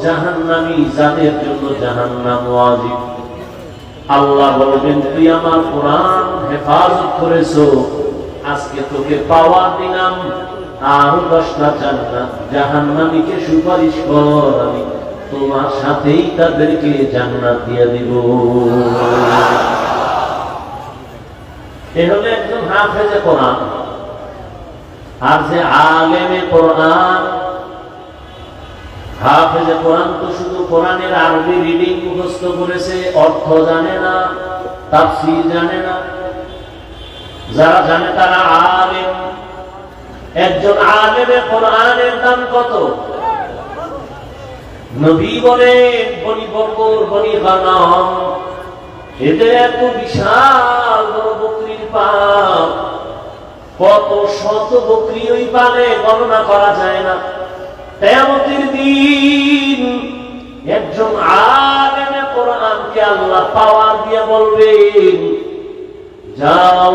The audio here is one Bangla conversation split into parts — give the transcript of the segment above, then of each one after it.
জাহান্নামী যাদের জন্য জাহান্নাম ওয়াজিব। আল্লাহ বলবেন তুই আমার কোরআন হেফাজত করেছো, আজকে তোকে পাওয়ার দিলাম, আরো 10টা জান্নাত। জাহান্নামীকে সুপারিশ কর, আমি তোমার সাথেই তাদেরকে জান্নাত দিয়ে দিব। এ হলো একজন হাফেজে কোরআন। আর যে আলেমে কোরআন, হাফেজে কোরআন তো শুধু কোরআনের আরবি রিডিং মুখস্থ করেছে, অর্থ জানে না, তাফসীর জানে না। যারা জানে তারা আলেম। একজন আলেমে কোরআনের দাম কত? নবী বলেন বনি বকর বনি গানাম, এদের এত বিশাল বড় বকরির পাল, কত শত বকরি ওই পালে গণনা করা যায় না। কিয়ামতের দিন একজন আলেমে কোরআনকে আল্লাহ পাওয়ার দিয়ে বলবেন, যাও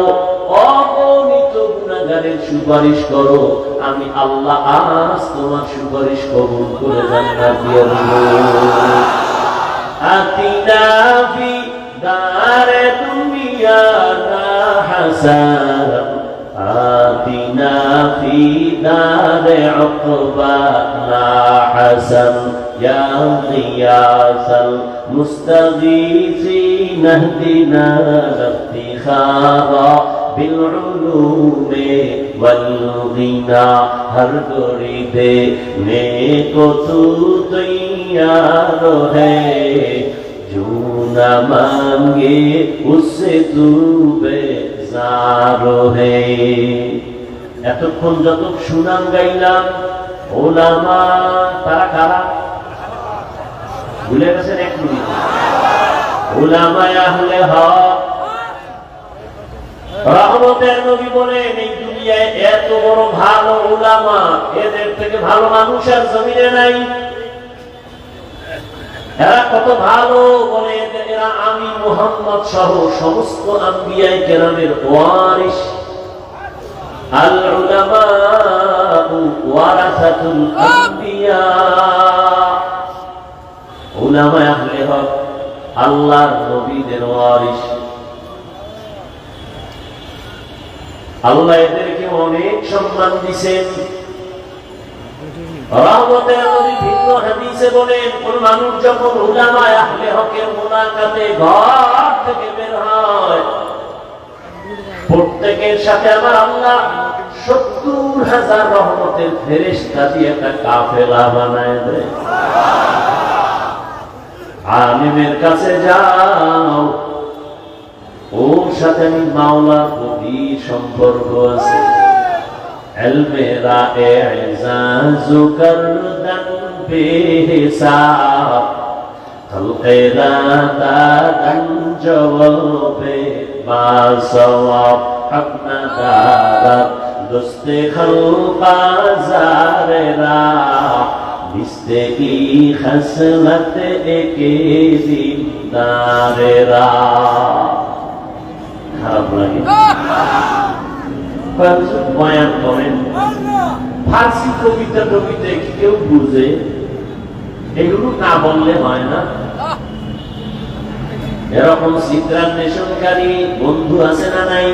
অগণিত গুনাহগারের সুপারিশ করো, আমি আল্লাহ আজ তোমার সুপারিশ কবুল করে জান্নাত দিয়ে দেব। আতিনা ফি দারে দুনিয়া না হাসান, আতিনা ফি দারে উকবা না হাসান, ইয়া গিয়াসাল মুস্তাগীসিন ইহদিনা ইফতিখারা বিল উলুমে ওয়াল গিনা, হর গরিবে নেকো তু তৈয়ার হ্যায়, जो न मांगे उससे तू बेजार है। এতক্ষণ যত সুনাম গাইলাম, ওলামা তারা কারা ভুলে গেছেন? এক মিনিট। ওলামায়ে আহলে হক, রহমতের নবী বলেন এই দুনিয়ায় এত বড় ভালো ওলামা, এদের থেকে ভালো মানুষ আর জমিনে নাই। এরা কত ভালো, বলে এরা আমি মুহাম্মদ সহ সমস্ত আম্বিয়ায়ে কেরামের ওয়ারিস। আল উলামা ওয়ারাসাতুল আম্বিয়া, উলামায়ে আহলে হক আল্লাহর নবীদের ওয়ারিস। আল্লাহ এদেরকে অনেক সম্মান দিয়েছেন। রহমতের নবী ভিন্ন হাদিসে বলেন, কোন মানুষ যখন উলামায়ে আহলে হকের মুলাকাতে ঘর থেকে বের হয়, প্রত্যেকের সাথে আমার আল্লাহ 70,000 রহমতের ফেরেশতা দিয়ে একটা কাফেলা বানায় দেয়। আলিমের কাছে যাও, ওর সাথে আমি মাওলার প্রতি সম্পর্ক আছে। मेरा एजाज़ु करदन बेहिसाब, खल्क़े दादन जवाबे बासवाब, हक नदारत दुस्ते खल्क़ा ज़ारेरा, बिस्ते की खसलत एके ज़िंदारेरा। खराब लगे? বয়ান করেন ফার্সি কবিতা টবিতা কি কেউ বুঝে? এগুলো না বললে হয় না। এরকম চিত্রান্বেষণকারী বন্ধু আছে না নাই?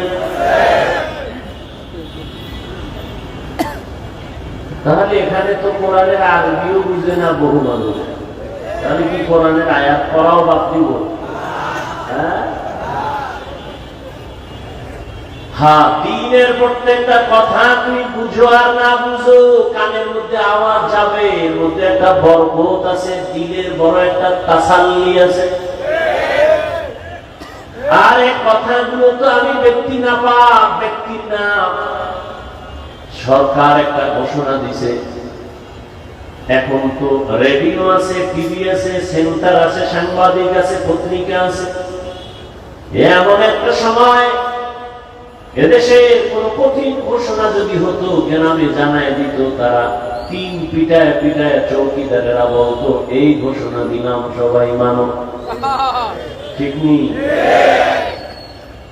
তাহলে এখানে তো কোরআনের আরবিও বুঝে না বহু মানুষ, তাহলে কি কোরআনের আয়াত পড়াও বাদ দিব? হ্যাঁ, দ্বীনের প্রত্যেকটা কথা তুমি বুঝো আর না বুঝো, কানের মধ্যে আওয়াজ যাবে, এর মধ্যে একটা বরকত আছে, দিলের বড় একটা তাসাল্লি আছে। আর এই কথাগুলো তো আমি ব্যক্তি না পাক, ব্যক্তির না, সরকার একটা ঘোষণা দিছে। এখন তো রেডিও আছে, টিভি আছে, সেন্টার আছে, সাংবাদিক আছে, পত্রিকা আছে। এমন একটা সময় এদেশে কোন কঠিন ঘোষণা যদি হতো, গ্রামে জানায় দিত, তারা 3 পিটায় পিটায় চৌকিদারেরা বলতো এই ঘোষণা দিলাম, সবাই মানো। ঠিক নেই?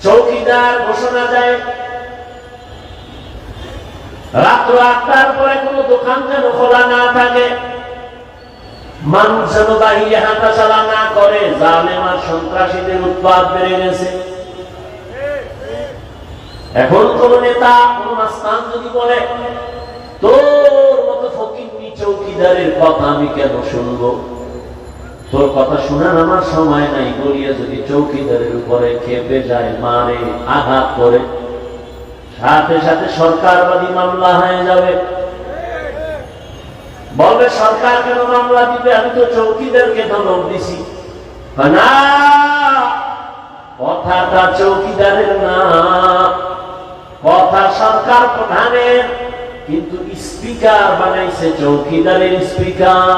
চৌকিদার ঘোষণা দেয়, রাত্র 8টার পরে কোন দোকান যেন খোলা না থাকে। মানুষ যেন বাহিরে হাঁটাচলা না করে, জালেম আর সন্ত্রাসীদের উৎপাত বেড়ে গেছে। এখন কোন নেতা কোন মাস্তান যদি বলে তোর মতো ফকিন্নি চৌকিদারের কথা আমি কেন শুনবো, তোর কথা শোনার আমার সময় নাই বলিয়া যদি চৌকিদারের উপরে খেপে যায়, মারে, আঘাত করে, সাথে সাথে সরকারবাদী মামলা হয়ে যাবে। বলবে সরকার কেন মামলা দিবে, আমি তো চৌকিদারকে ধমক দিছি। না, কথাটা চৌকিদারের না, কথা সরকার প্রধানের, কিন্তু স্পিকার বানাইছে চৌকিদারের স্পিকার।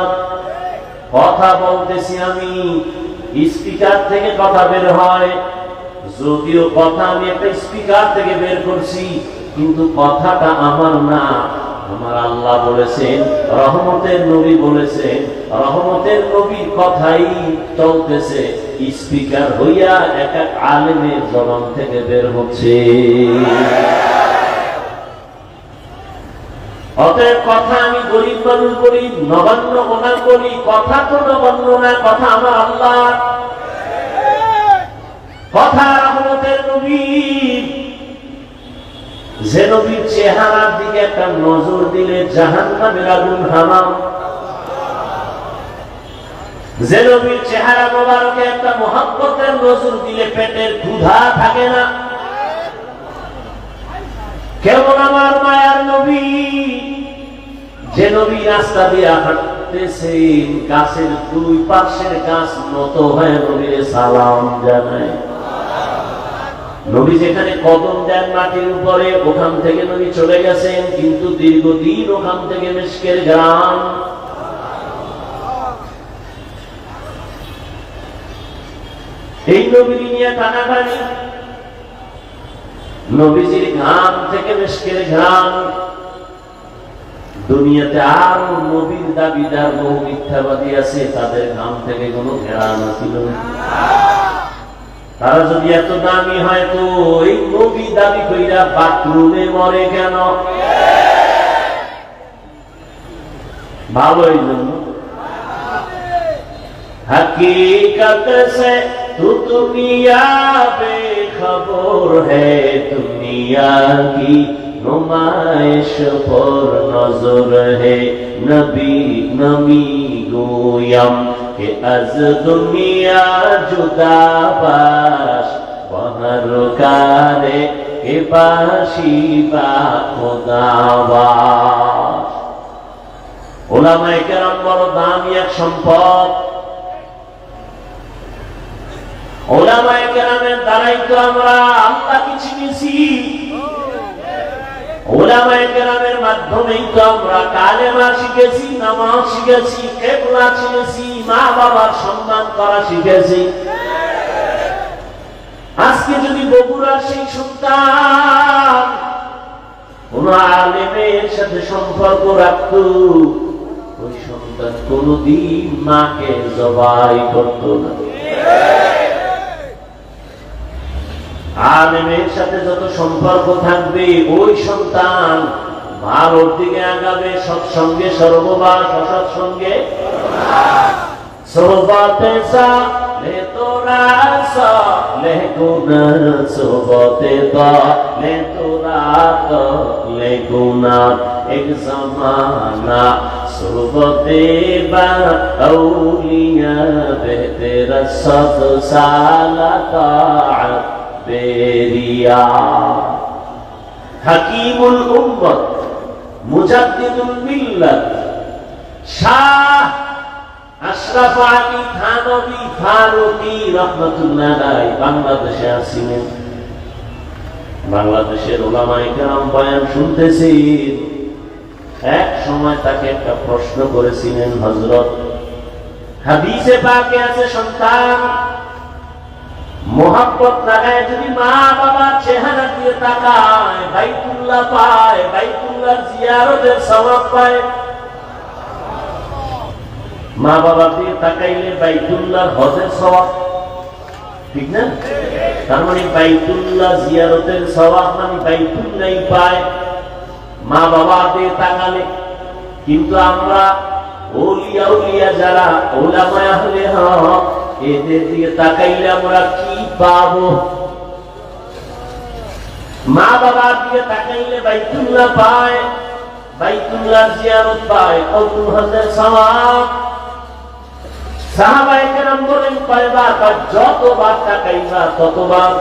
কথা বলতেছি আমি, স্পিকার থেকে কথা বের হয়, যদিও কথা আমি একটা স্পিকার থেকে বের করছি, কিন্তু কথাটা আমার না। আমার আল্লাহ বলেছেন, রহমতের নবী বলেছেন, রহমতের নবীর কথাই চলতেছে, স্পিকার হইয়া এক এক আলেমের জবান থেকে বের হচ্ছে। অতএব কথা আমি গরিব মানুষ বলি, নবান্ন ওনার বলি, কথা তো নবান্ন না, কথা আমার আল্লাহ, কথা রহমতের নবী। যে নবীর চেহারার দিকে একটা নজর দিলে জাহান্নামের আগুন হারাম, যে নবীর চেহারা মোবারকে একটা মহব্বতের নজর দিলে পেটের ক্ষুধা থাকে না। কেমন আমার মায়ার নবী, যে নবী রাস্তা দিয়ে হাঁটতেছেন, গাছের দুই পাশের গাছ নত হয়ে নবীর সালাম জানায়। নবী যেখানে কদম দেন মাটির উপরে, ওখান থেকে নবী চলে গেছেন, কিন্তু দীর্ঘদিন ওখান থেকে মিশকের গ্রাম। এই নবীর নিয়ে টানাটানি, নবীজির ঘাম থেকে মিশকের গ্রাম। দুনিয়াতে আরো নবীর দাবিদার বহু মিথ্যাবাদী আছে, তাদের ঘাম থেকে কোনো ঘেরান ছিল না। তারা যদি এত দামি হয় তো এই নবী দাবি কইরা বাথরুমে মরে কেন? ভালো এই জন্য हकीकत से तू दुनिया बेखबर है, दुनिया की नुमाइश पर नजर है। नबी नमी गोयम के अज दुनिया जुदा बाश, बहर कारे के बाशी बा खुदाबाश। ওলামায়ে কেরাম বড় দামি এক সম্পদ। ওলামায়ে কেরামের দ্বারাই তো আমরা আল্লাহকে চিনেছি, ওলামায়ে কেরামের মাধ্যমেই তো আমরা কালেমা শিখেছি, নামাজ শিখেছি, কিবলা চিনেছি, মা বাবার সম্মান করা শিখেছি। আজকে যদি বগুড়ার সেই সন্তান কোন আলেমের সাথে সম্পর্ক রাখত, ওই সন্তান কোনদিন মাকে জবাই করত না। আলেমের সাথে যত সম্পর্ক থাকবে, ওই সন্তান ভালোর দিকে আগাবে, সৎসঙ্গে সর্ববাস, অসৎসঙ্গে সোহবতে সালে তোরা সালে গুনাহ, সোহবতে দালে তোরা তালে গুনাহ। এক জামানা সোহবতে বা আউলিয়া বেতেরা সত সালা তাআত বেরিয়া। হাকিমুল উম্মত, মুজাদ্দিদুল মিল্লাত, শাহ আশরাফ আলী থানভী ফারুকী রাহমাতুল্লাহ আলাইহি বাংলাদেশে আসিলেন। বাংলাদেশের উলামায়ে কেরাম বয়ান শুনতেছেন। এক সময় তাকে একটা প্রশ্ন করেছিলেন হযরত, হাদিসে পাকে আছে সন্তান মোহাব্বত লাগায় যদি মা বাবার চেহারা দিয়ে তাকায়, বাইতুল্লাহ পায়, বাইতুল্লাহর জিয়ারতের সওয়াব পায়। মা বাবা দিয়ে তাকাইলে বাইতুল্লাহর হজের সওয়াব, ঠিক না? তার মানে বাইতুল্লাহ জিয়ারতের সওয়াব মানে বাইতুল্লাহই পায় মা বাবা দিয়ে তাকালে। কিন্তু আমরা ওলিয়া উলিয়া যারা উলামা আহলে হক, এদের দিকে তাকাইলে আমরা কি পাবো? মা বাবার দিকে তাকাইলে বাইতুল্লাহ পায়, বাইতুল্লাহ জিয়ারত পায়, কবুল হজের সওয়াব। সাহাবায়ে কেরাম বলেন কয়বার? যতবার তাকাইবা ততবার।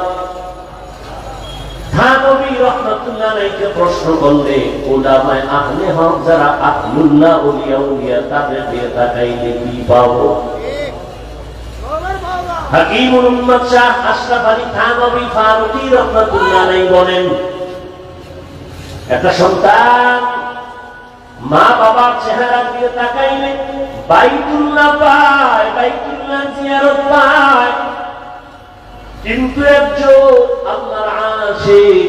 থানবী রাহমাতুল্লাহ আলাইহি প্রশ্ন করলে উলামায়ে আহলে হক যারা আহলুল্লাহ ওলিয়া উলিয়া তাদের দিকে তাকাইলে কি পাবো? হাকিমুল উম্মাত শাহ আশরাফ আলী থানবী ফারুকী রাহমাতুল্লাহ আলাইহি বলেন, একটা সন্তান মা বাবার চেহারা দিয়ে তাকাইলে বাইতুল্লাহ পায়, বাইতুল্লাহ জিয়ারত পায়। কিন্তু একজন আল্লাহর আশিক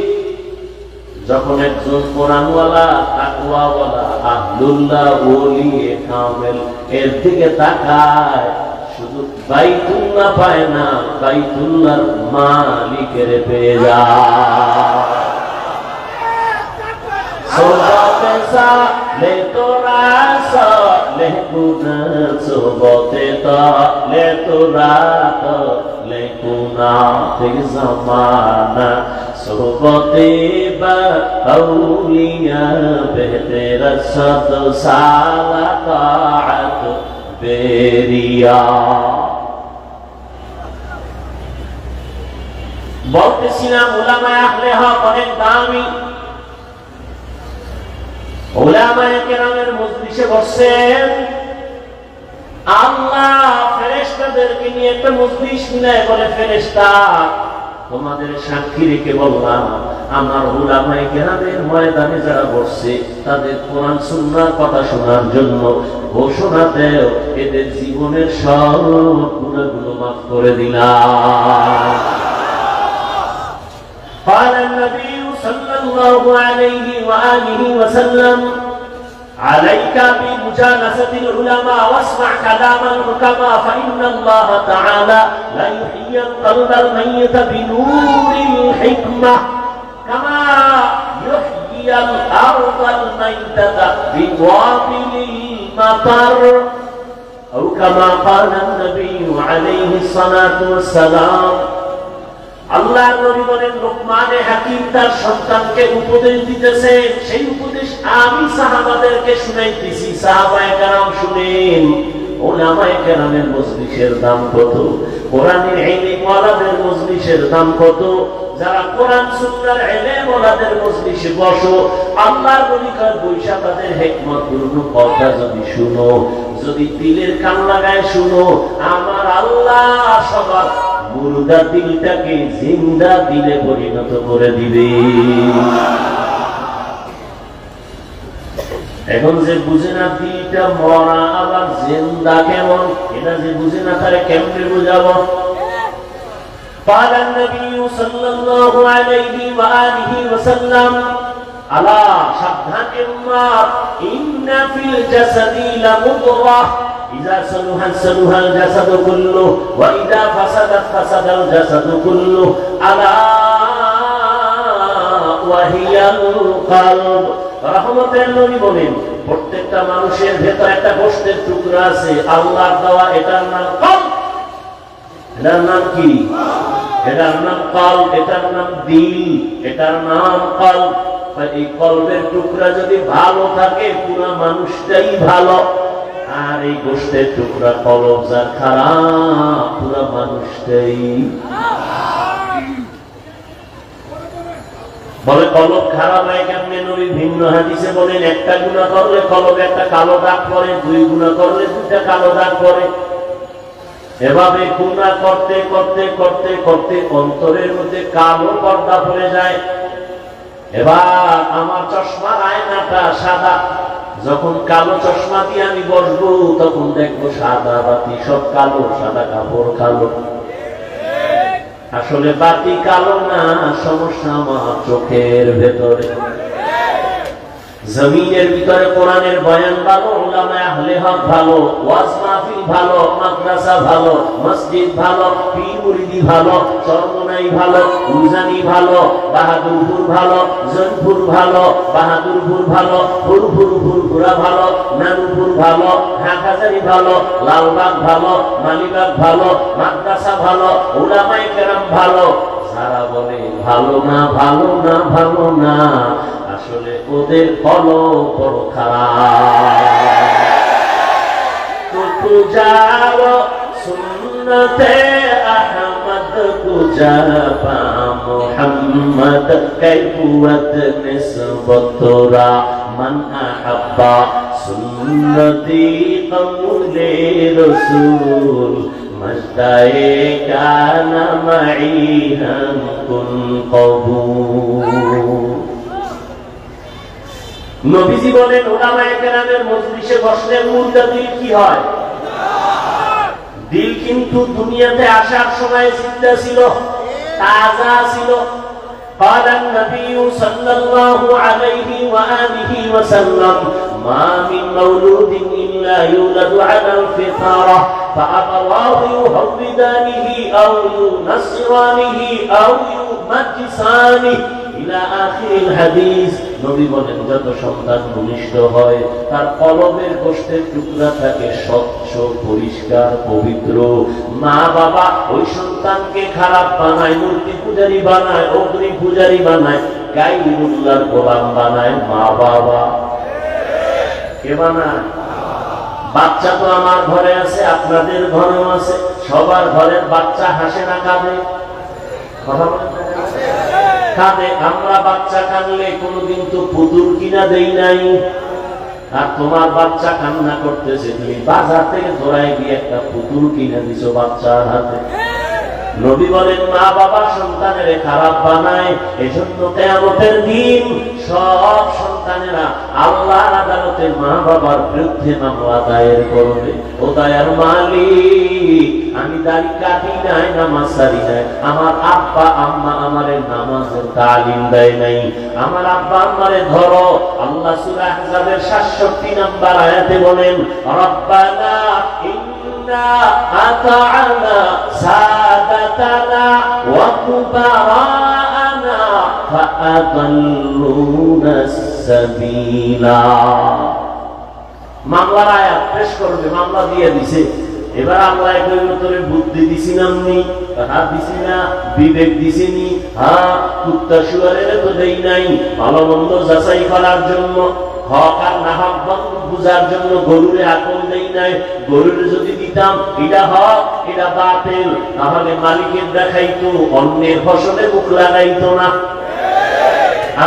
যখন একজন কোরআনওয়ালা, তাকওয়াওয়ালা, আহলুল্লাহ ওলিয়ে কামেল এর দিকে তাকায়, শুধু বাইতুল্লাহ পায় না, বাইতুল্লাহর মালিকের পেয়ে যায়। সোবতে সালে তোরা সালে গুনা, সোবতে তালে তোরা তালে গুনা, তে জামানা সোবতে বা আউলিয়া বেহতের সদ সালা তাআত বেরিয়া। বলতেছিলাম উলামায়ে আহলে হক অনেক দামি। উলামায়ে কেরামের মজলিসে বসেন, আল্লাহ ফেরেশতাদেরকে নিয়ে একটা মজলিস মিলায় বলে, ফেরেশতা তোমাদের সাক্ষী রেখে বললাম, আমার উলামায়ে কেরামের ময়দানে যারা বসছে তাদের কোরআন সুন্নাহর কথা শোনার জন্য ঘোষণা দেও, এদের জীবনের সব গুনাহগুলো মাফ করে দিলাম। قال النبي صلى الله عليه وآله وسلم عليك بمجالسة العلماء واسمع كلام الحكماء فإن الله تعالى لا يحيي القلب الميت بنور الحكمة كما يحيي الأرض الميتة بوابل المطر أو كما قال النبي عليه الصلاة والسلام। আল্লাহ নবী বলেন, লোকমানে হাকিম তার সন্তানকে উপদেশ দিতেছে, সেই উপদেশ আমি সাহাবাদেরকে শুনাইতেছি, সাহাবায়ে কেরাম শুনেন। উলামায়ে কেরামের মজলিসের দাম কত, কোরআনের ইলম ওয়ালাদের মজলিসের দাম কত। যারা কোরআন সুন্নাহর ইলম ওয়ালাদের মজলিসে বসো, আল্লাহর নবী কার বৈশা তাদের হিকমতপূর্ণ কথা যদি শুনো, যদি দিলের কান লাগায় শুনো, আমার আল্লাহ সবার মুর্দা দিলটাকে জিন্দা দিলে পরিণত করে দিবে। এখন যে বুঝে না দিলটা মরা আবার জিন্দা কেমন, এটা যে বুঝে না তারে কেমনে বুঝাবো? قال النبي صلى الله عليه وآله وسلم আলা সাবধান উম্মত, ইন্না ফিল জাসাদি লামুদগাহ ইযা সালুহা সালুহাল জাসাদু কুল্লু ওয়া ইযা ফাসাদাত ফাসাদাল জাসাদু কুল্লু আলা ওয়া হিয়াল কলব। রহমতের নবী বলেন, প্রত্যেকটা মানুষের ভেতর একটা গোশতের টুকরা আছে, আল্লাহর দেওয়া, এটার নাম কলব। এটার নাম কি? এটার নাম কলব, এটার নাম দিল, এটার নাম কলব। এই কলবের টুকরা যদি ভালো থাকে পুরো মানুষটাই ভালো, আর এই গোশতের টুকরা কলব যার খারাপ পুরো মানুষটাই। বলে কলব খারাপ হয় কেমনে? নবী ভিন্ন হাদিসে বলেন, একটা গুনাহ করলে কলবে একটা কালো দাগ পড়ে, দুই গুনাহ করলে দুইটা কালো দাগ পড়ে। এভাবে গুনাহ করতে করতে করতে করতে অন্তরের মধ্যে কালো পর্দা পড়ে যায়। এবার আমার চশমার আয়নাটা সাদা, যখন কালো চশমা দিয়ে আমি বসবো তখন দেখবো সাদা বাতি সব কালো, সাদা কাপড় কালো। আসলে বাতি কালো না, সমস্যা আমার চোখের ভেতরে। জমিনের ভিতরে কোরআনের বয়ান ভালো, উলামায়ে আহলে হক ভালো, ওয়াজ মাহফিল ভালো, মাদ্রাসা ভালো, মসজিদ ভালো, পীর মুরিদি ভালো, চরমনাই ভালো, উজানি ভালো, বাহাদুরপুর ভালো, জয়পুর ভালো, বাহাদুরপুর ভালো, ফুরফুরা ভালো, নানুপুর ভালো, হাটহাজারী ভালো, লালবাগ ভালো, মালিবাগ ভালো, মাদ্রাসা ভালো, উলামায়ে কেরাম ভালো। সারা বলে ভালো না, ভালো না, ভালো না, আসলে ওদের ফলো বড় খারাপ। তুজারো সুন্নতে আহমদ কুজাবা মুহাম্মদ কৈফিয়ত নিসবতরা মান আহাব্বা সুন্নতি কওলে রাসূল মজদায়ে কানা মাই হাম কুন কবুল। নবীজি বলেন উলামায়ে কেরামের মজলিসে বসলে মূলটা দিল কি হয়? দিল কিন্তু দুনিয়াতে আসার সময় জিন্দা ছিল, তাজা ছিল। قال النبي صلى الله عليه وآله وسلم ما من مولود إلا يولد على الفطرة فأبواه يهودانه أو ينصرانه أو يمجسانه ইলা আখিরিল হাদিস। নবী বলেন যত সন্তান ভূমিষ্ঠ হয় তার কলবের গোশতের টুকরা থাকে স্বচ্ছ, পরিষ্কার, পবিত্র। মা বাবা ওই সন্তানকে খারাপ বানায়, মূর্তি পূজারী বানায়, অগ্নি পূজারী বানায়, গায়রুল্লাহর গোলাম বানায়। মা বাবা কে বানায়? বাচ্চা তো আমার ঘরে আছে, আপনাদের ঘরেও আছে, সবার ঘরের বাচ্চা হাসে না কাঁদে? কথা বলেন কাঁদে। আমরা বাচ্চা কাঁদলে কোনদিন তো পুতুল কিনা দেই নাই। আর তোমার বাচ্চা কান্না করতেছে, তুমি বাজার থেকে ধরাই গিয়ে একটা পুতুল কিনে দিছো বাচ্চার হাতে। নবী বলেন মা বাবা সন্তানের খারাপ বানায়। এজন্য কিয়ামতের দিন সব সন্তানেরা আল্লাহর আদালতে মা বাবার বিরুদ্ধে মামলা দায়ের করবে। ও দয়ার মালিক, আমি দাড়ি কাটি নাই, নামাজ ছাড়ি নাই, আমার আব্বা আম্মা আমারে নামাজের তালিম দেয় নাই, আমার আব্বা আম্মারে ধরো। আল্লাহ সূরা আহজাবের 67 নম্বর আয়াতে বলেন রব্বানা আতা'না সাদাতানা ওয়া কুবারানা ফাআদাল্লুনা সাবিলা। মামলার আয়াত পেশ করবে, মামলা দিয়ে দিছে। এবার আল্লাহ এর উত্তরে বুদ্ধি দিছি নামনি, হাত দিছি না, বিবেক দিছিনি, হ্যাঁ কুত্তা শুয়ারের তো দেই নাই, ভালো মন্দ যাচাই করার জন্য, হক আর না হক বুঝার জন্য গরুরে আকল দেই নাই। গরুরে যদি দিতাম এটা হক এটা বাতিল, তাহলে মালিকের দেখাইতো, অন্যের ফসলে মুখ লাগাইতো না।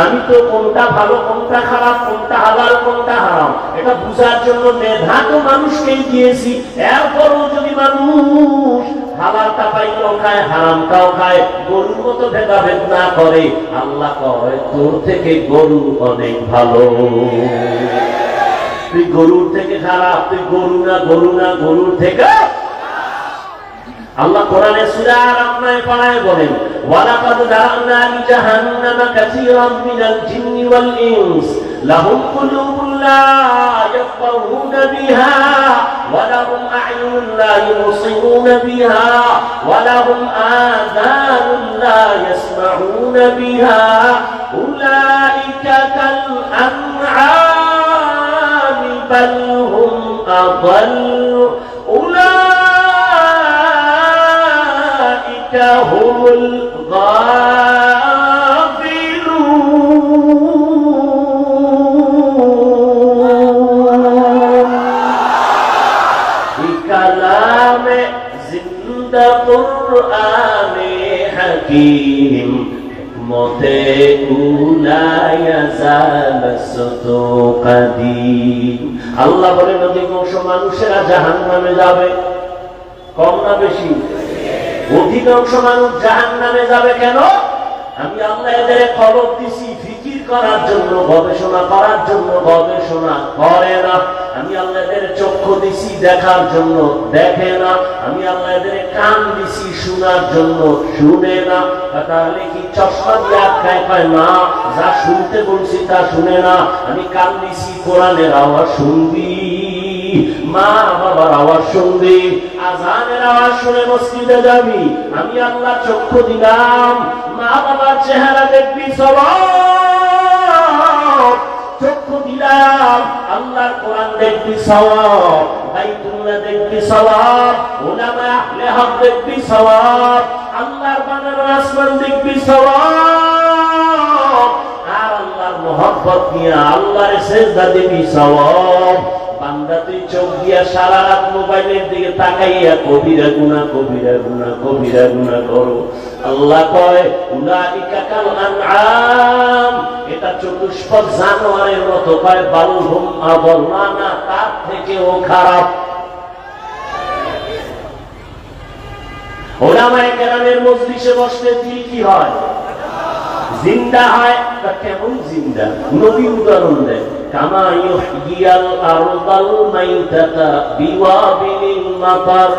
আমি তো কোনটা ভালো কোনটা খারাপ, কোনটা হালাল কোনটা হারাম এটা বুঝার জন্য মেধা তো মানুষকেই দিয়েছি। এরপরও যদি মানুষ হালালটা পাইলেও খায়, হারামটাও খায়, গরুর মতো ভেদাভেদ না করে, আল্লাহ কয় তোর থেকে গরু অনেক ভালো। তুই গরুর থেকে খারাপ, তুই গরু না, গরু না, গরুর থেকে। আল্লাহ কোরআনে সূরা আর-রাহমানে পাড়ায় বলেন ওয়ালাকাদ জাআলনা লিজাহান্নামা কাসীরাম মিনাল জিন্নি ওয়াল ইনস লাহুম কুলুবুন লা ইয়াফকাহুনা বিহা ওয়া লাহুম আ'য়ুনুন লা ইউবসিরুনা বিহা ওয়া লাহুম আযানুন লা ইয়াসমাউনা বিহা উলাইকা কাল আন'আমি বাল হুম আযাল্লু هم الغافلون بكلام زند قرآن حكيم حكمت أولى يزال الصدق قديم। আল্লাহ বলেন অধিকাংশ মানুষেরা জাহান্নামে যাবে। কম না বেশি? অধিকাংশ মানুষ জাহান্নামে যাবে। কেন? আমি আল্লাহ এদের খবর দিছি, ফিকির করার জন্য, গবেষণা করার জন্য গবেষণা করে না। আমি আল্লাহ এদের চক্ষু দিছি দেখার জন্য, দেখে না। আমি আল্লাহ এদের কান দিছি শোনার জন্য, শুনে না। তাহলে কি চশমা দিয়ে আটকায়? পায় না। যা শুনতে বলছি তা শুনে না। আমি কান দিছি কোরআনের আওয়াজ শুনবি, মা বাবার আওয়াজ শুনবি, আজানের আওয়াজ শুনে মসজিদে যাবি। আমি আল্লাহ চক্ষু দিলাম, মা বাবার চেহারা দেখবি সওয়াব। চক্ষু দিলাম, আল্লাহর কোরআন দেখবি সওয়াব, বাইতুল্লাহ দেখবি সওয়াব, উলামা আহলে হক দেখবি সওয়াব, আল্লাহর বানানো আসমান দেখবি সওয়াব। আর আল্লাহর মোহাব্বত নিয়ে আল্লাহর সিজদা দিবি সওয়াব। বান্দা তুই চোখ দিয়া সারা রাত মোবাইলের দিকে তাকাইয়া কবিরা গুনাহ, কবিরা গুনাহ, কবিরা গুনাহ করো। আল্লাহ কয় উলাইকা কাল আনআম, এটা চতুষ্পদ জানোয়ারের মতো। কয় বালহুম আদল, না তার থেকেও খারাপ। ওলামায়ে কেরামের মজলিসে বসলে কি হয়? জিন্দা হয়। তা কেমন জিন্দা? নবী উদাহরণ দেয়, কামা ইউহইয়াল আরদাল মাইতাতা বিওয়াবিলিল মাতার।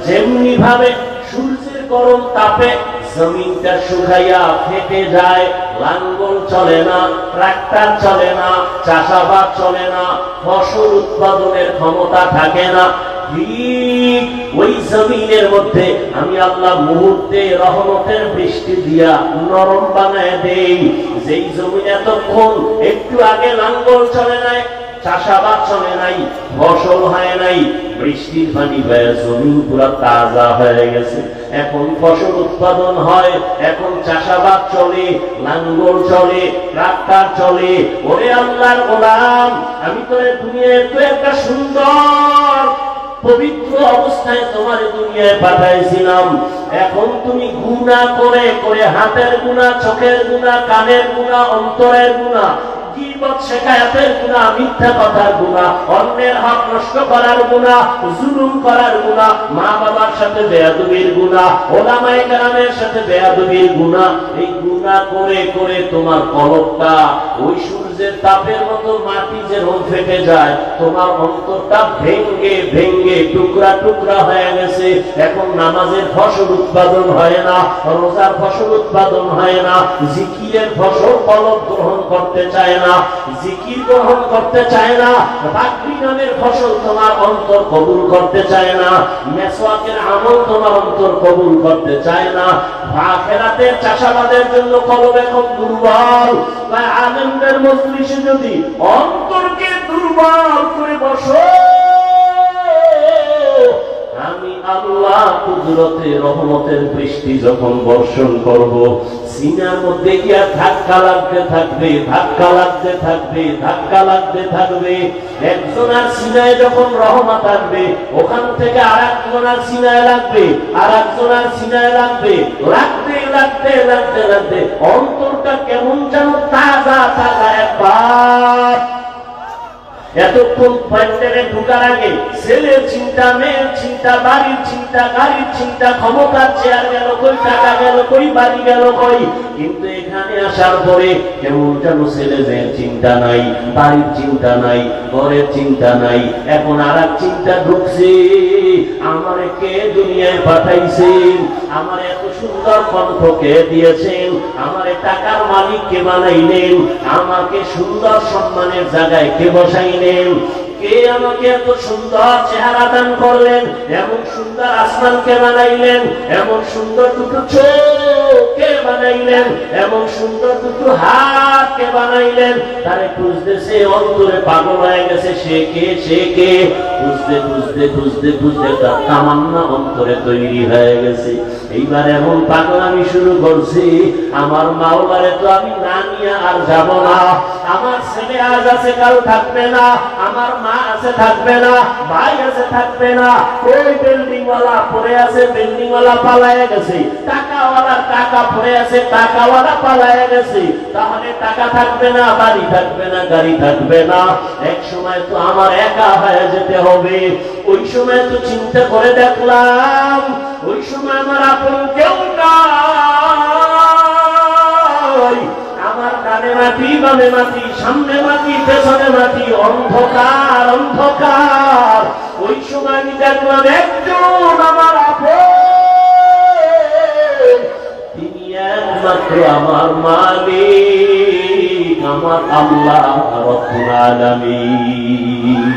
যেমনি ভাবে সূর্যের গরম তাপে জমিনটা শুকাইয়া ফেটে যায়, লাঙ্গল চলে না, ট্রাক্টর চলে না, চাষাবাদ চলে না, ফসল উৎপাদনের ক্ষমতা থাকে না, ঠিক ওই জমিনের মধ্যে আমি আল্লাহ মুহূর্তে রহমতের বৃষ্টি দিয়া নরম বানায় দেই। যেই জমিন এতক্ষণ একটু আগে লাঙ্গল চলে নাই, চাষাবাদ চলে নাই, ফসল হয় নাই, বৃষ্টির পানি হয়ে জমিন পুরো তাজা হয়ে গেছে। এখন ফসল উৎপাদন হয়, এখন চাষাবাদ চলে, লাঙ্গল চলে, ট্রাক্টর চলে। ওরে আল্লাহর গোলাম, আমি তোরে দুনিয়ায় তো একটা সুন্দর পবিত্র অবস্থায় তোমার দুনিয়ায় পাঠাইছিলাম। এখন তুমি গুনাহ করে করে, হাতের গুনাহ, চোখের গুনাহ, কানের গুনাহ, অন্তরের গুনাহ, গীবত শিকায়াতের গুনাহ, মিথ্যা কথার গুনাহ, অন্যের হক নষ্ট করার গুনাহ, জুলুম করার গুনাহ, মা বাবার সাথে বেয়াদবির গুনাহ, ওলামায়ে কেরামের সাথে বেয়াদবির গুনাহ। এই গুনাহ করে করে তোমার কলবটা ওই সূর্যের তাপের মতো মাটি যেরকম ফেটে যায়, তোমার অন্তরটা ভেঙ্গে ভেঙ্গে টুকরা টুকরা হয়ে গেছে। এখন নামাজের ফসল উৎপাদন হয় না, রোজার ফসল উৎপাদন হয় না, জিকিরের ফসল কলব গ্রহণ করতে চায় না, জিকির গ্রহণ করতে চায় না, বাকরি নামের ফসল তোমার অন্তর কবুল করতে চায় না, মেসওয়াকের আমল তোমার অন্তর কবুল করতে চায় না। আখিরাতের চাষাবাদের জন্য কলব এখন দুর্বল। তাই আলেমদের মজলিসে যদি অন্তরকে দুর্বল করে বসো, আমি আল্লাহ কুদরতে রহমতের বৃষ্টি যখন বর্ষণ করব, সিনার মধ্যে গিয়া ধাক্কা লাগতে থাকবে, ধাক্কা লাগতে থাকবে, ধাক্কা লাগতে থাকবে। একজনের সিনায় যখন রহমত আসবে, ওখান থেকে আর একজনের সিনায় লাগবে, আর একজনের সিনায় লাগবে, লাগতে লাগতে লাগতে লাগতে অন্তরটা কেমন যেন তাজা তাজা। একবার এতক্ষণ প্যান্ডেলে ঢুকার আগে ছেলের চিন্তা, মেয়ের চিন্তা, বাড়ির চিন্তা, গাড়ির চিন্তা, ক্ষমতার চেয়ার গেল কই, টাকা গেল কই, বাড়ি গেল কই। কিন্তু এখানে আসার পরে কেমন যেন ছেলে মেয়ের চিন্তা নাই, বাড়ির চিন্তা নাই, ঘরের চিন্তা নাই। এখন আর এক চিন্তা ঢুকছে, আমারে কে দুনিয়ায় পাঠাইছেন, আমার এত সুন্দর কণ্ঠ কে দিয়েছেন, আমারে টাকার মালিক কে বানাইলেন, আমাকে সুন্দর সম্মানের জায়গায় কে বসাইলেন, কে আমাকে এত সুন্দর চেহারা দান করলেন, এমন সুন্দর আসমানকে বানাইলেন, এমন সুন্দর দুটো চোখ কে বানাইলেন, এমন সুন্দর দুটো হাত কে বানাইলেন। তারে খুঁজতেছে, অন্তরে পাগল হয়ে গেছে, সে কে, সে কে, খুঁজতে খুঁজতে খুঁজতে খুঁজতে তার তামান্না অন্তরে তৈরি হয়ে গেছে। এইবার এমন পাগল আমি শুরু করছি, আমার মাওলারে তো আমি না নিয়ে আর যাব না। আমার ছেলে আজ আছে কাল থাকবে না, আমার মা আছে থাকবে না, ভাই আছে থাকবে না, ওই বিল্ডিং ওয়ালা পড়ে আছে, বিল্ডিং ওয়ালা পালায়ে গেছে, টাকাওয়ালা টাকা পড়ে আছে, টাকাওয়ালা পালায়ে গেছে। তাহলে টাকা থাকবে না, বাড়ি থাকবে না, গাড়ি থাকবে না। এক সময় তো আমার একা হয়ে যেতে হবে। ওই সময় তো চিন্তা করে দেখলাম, ওই সময় আমার আপন কেউ নাই, আমার মাটি, বামে মাটি, সামনে মাটি, পেছনে মাটি, অন্ধকার অন্ধকার। ওই সময় আমি দেখলাম একজন আমার আপন, তিনি একমাত্র আমার মালিক, আমার আল্লাহ রাব্বুল আলামিন।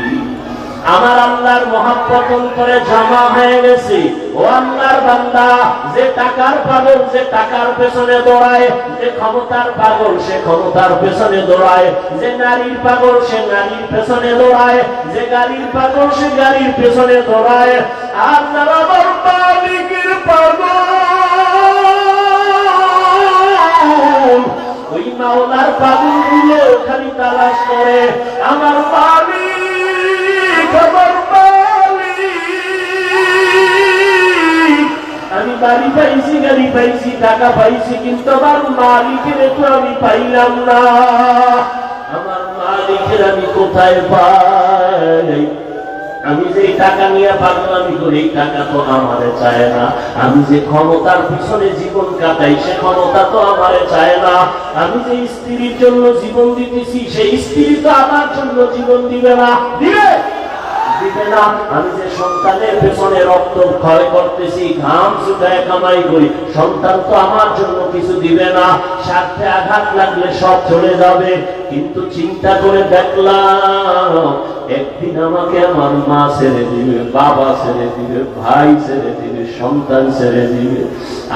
আমার আল্লাহর মহব্বত অন্তরে জমা হয়ে গেছে। ও আল্লাহর বান্দা, যে টাকার পাগল সে টাকার পেছনে দৌড়ায়, যে ক্ষমতার পাগল সে ক্ষমতার পেছনে দৌড়ায়, যে নারীর পাগল সে নারীর পেছনে দৌড়ায়, যে গাড়ির পাগল সে গাড়ির পেছনে দৌড়ায়। আর যারা আমার মালিকের পাগল, ওই মাওলার পাগল গুলো খালি তালাশ করে আমার মালিক, আমার মালিক। আমি বাড়ি পাইছি, গাড়ি পাইছি, টাকা পাইছি, কিন্তু আমার মালিকের তো আমি পাইলাম না। আমার মালিকের আমি কোথায় পাই? আমি যে টাকা নিয়ে পাগলামি করি, এই টাকা তো আমারে চায় না। আমি যে ক্ষমতার পিছনে জীবন কাটাই, সে ক্ষমতা তো আমারে চায় না। আমি যে স্ত্রীর জন্য জীবন দিতেছি, সেই স্ত্রী তো আমার জন্য জীবন দিবে না, দিবে দিবে না। আমি যে সন্তানের পেছনে রক্ত ক্ষয় করতেছি, ঘাম শুকায় কামাই করি, সন্তান তো আমার জন্য কিছু দিবে না। স্বার্থে আঘাত লাগলে সব চলে যাবে। কিন্তু চিন্তা করে দেখলাম, একদিন আমাকে আমার মা ছেড়ে দিবে, বাবা ছেড়ে দিবে, ভাই ছেড়ে দিবে, সন্তান ছেড়ে দিবে।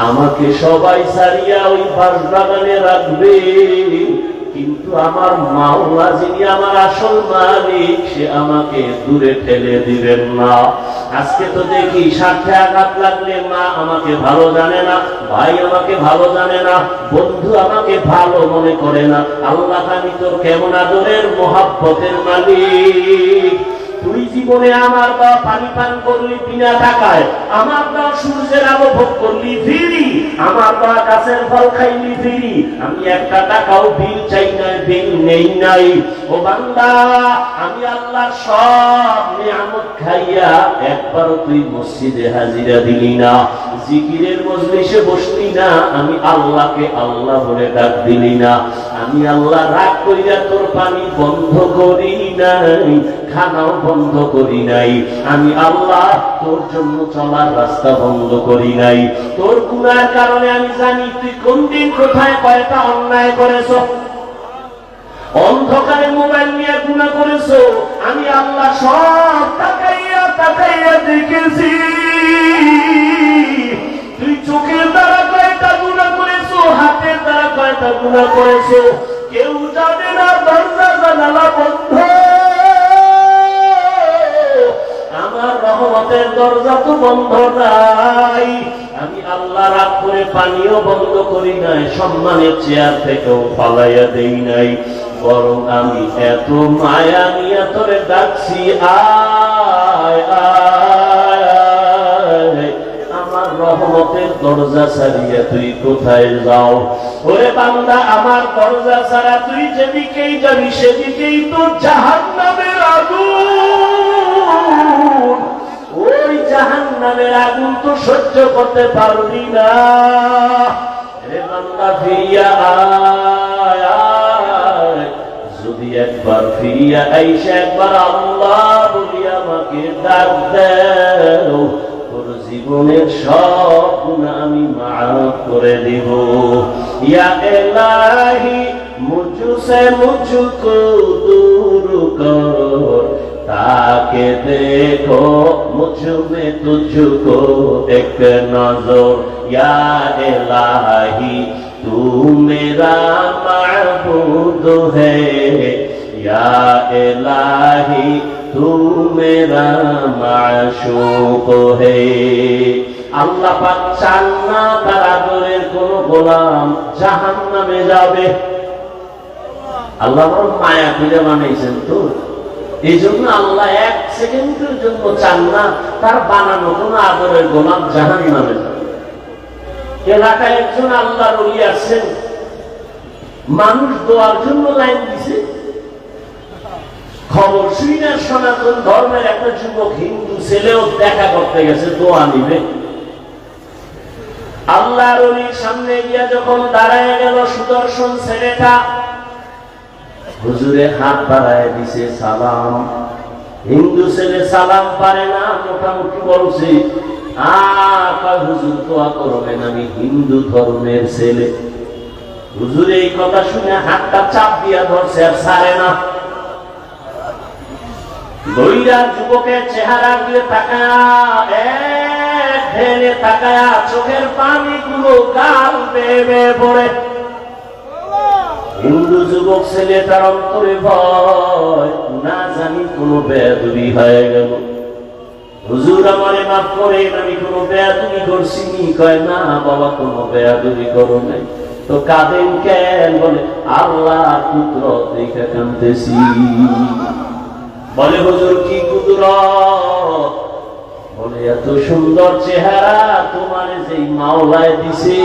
আমাকে সবাই ছাড়িয়া ওই বাগানে রাখবে, কিন্তু আমার মাওলা যিনি আমার আসল মালিক, সে আমাকে দূরে ঠেলে দিবেন না। আজকে তো দেখি স্বার্থে আঘাত লাগলে মা আমাকে ভালো জানে না, ভাই আমাকে ভালো জানে না, বন্ধু আমাকে ভালো মনে করে না। আল্লাহ, আমি তোর কেমন আদরের মহব্বতের মালিক। তুই জীবনে আমার দেওয়া পানি পান করলি বিনা টাকায়, আমার দেওয়া সূর্যের আলো ভোগ করলি ফ্রি, আমার দেওয়া গাছের ফল খাইলি ফ্রি। আমি একটা টাকাও বিল চাই নাই, বিল নেই নাই। ও বান্দা, আমি আল্লাহর সব নিয়ামত খাইয়া একবারও তুই মসজিদে হাজিরা দিলি না, জিকিরের মজলিসে বসলি না, আমি আল্লাহকে আল্লাহ বলে ডাক দিলি না। আমি আল্লাহ রাগ কইরা তোর পানি বন্ধ করি নাই, খানাও বন্ধ করি নাই। আমি আল্লাহ তোর জন্য চলার রাস্তা বন্ধ করি নাই। তোর গুনার কারণে আমি জানি তুই কোন দিন কোথায় কয়টা অন্যায় করেছ। অন্ধকারে মোবাইল নিয়ে গুনাহ করেছো, আমি আল্লাহ সব তাকাইয়া তাকাইয়া দেখেছি। তুই চোখের দ্বারা কয়টা গুনাহ করেছো, হাতের দ্বারা কয়টা গুনাহ করেছো, কেউ জানে না। দরজা জানালা বন্ধ, আমার রহমতের দরজা তো বন্ধ নাই। আমি আল্লাহ রাগ করে পানিও বন্ধ করি নাই, সম্মানের চেয়ার থেকেও ফালাইয়া দেই নাই, বরং আমি এত মায়া নিয়ে তোরে ডাকছি, আয় আয়। আমার রহমতের দরজা ছাড়িয়া তুই কোথায় যাও? ওরে বান্দা, আমার দরজা ছাড়া তুই যেদিকেই যাবি সেদিকেই তো জাহান্নামের আগুন। ওই জাহান্নামের আগুন তো সহ্য করতে পারবি না। রে বান্দা, ফিরিয়া আয় আয়। যদি একবার ফিরিয়া আইসা একবার আল্লাহ বলি আমাকে ডাক দেও, তোর জীবনের সব গুনাহ আমি মাফ করে দিব। ইয়া ইলাহি মুঝসে মুঝকো দূর কর, ताके देखो मुझ में तुझको एक नजर, या इलाही तू मेरा माबूद है, या इलाही तू मेरा माशूक है। আল্লাহ পাক চান না তার আদরের কোন গোলাম জাহান্নামে যাবে। আল্লাহ বড় মায়া করে বানাইছেন তো, এই জন্য আল্লাহ এক সেকেন্ডের জন্য চান না তার বানানো কোন আদরের গোলাম জাহান্নামে যাবে। এলাকায় একজন আল্লাহর ওলি আছেন, মানুষ দোয়ার জন্য লাইন দিছে। খবর শুই না সনাতন ধর্মের একটা যুবক হিন্দু ছেলেও দেখা করতে গেছে দোয়া নিবে। আল্লাহর ওলির সামনে গিয়া যখন দাঁড়ায় গেল সুদর্শন ছেলেটা, হুজুরে হাত বাড়ায় দিছে সালাম। হিন্দু ছেলে সালাম পারে না, মোটামুটি বলছে আর হুজুর দোয়া করবেন, আমি হিন্দু ধর্মের ছেলে। হুজুর এই কথা শুনে হাতটা চাপ দিয়া ধরছে আর ছাড়ে না। বইরা যুবকের চেহারা দিয়ে তাকায় তাকায়া চোখের পানি গুলো গাল বেয়ে বেয়ে পড়ে। হিন্দু যুবক ছেলেটার অন্তরে ভয়, না জানি কোন বেয়াদবি হয়ে গেল। হুজুর আমারে মাফ করেন, আমি কোন বেয়াদবি করছি? কয় না বাবা, কোন বেয়াদবি করো নাই। তো কাঁদেন কেন? বলে আল্লাহ কুদরত দেখে কাঁদতেছি। বলে হুজুর কি কুদরত? বলে এত সুন্দর চেহারা তোমার যেই মাওলায় দিছে,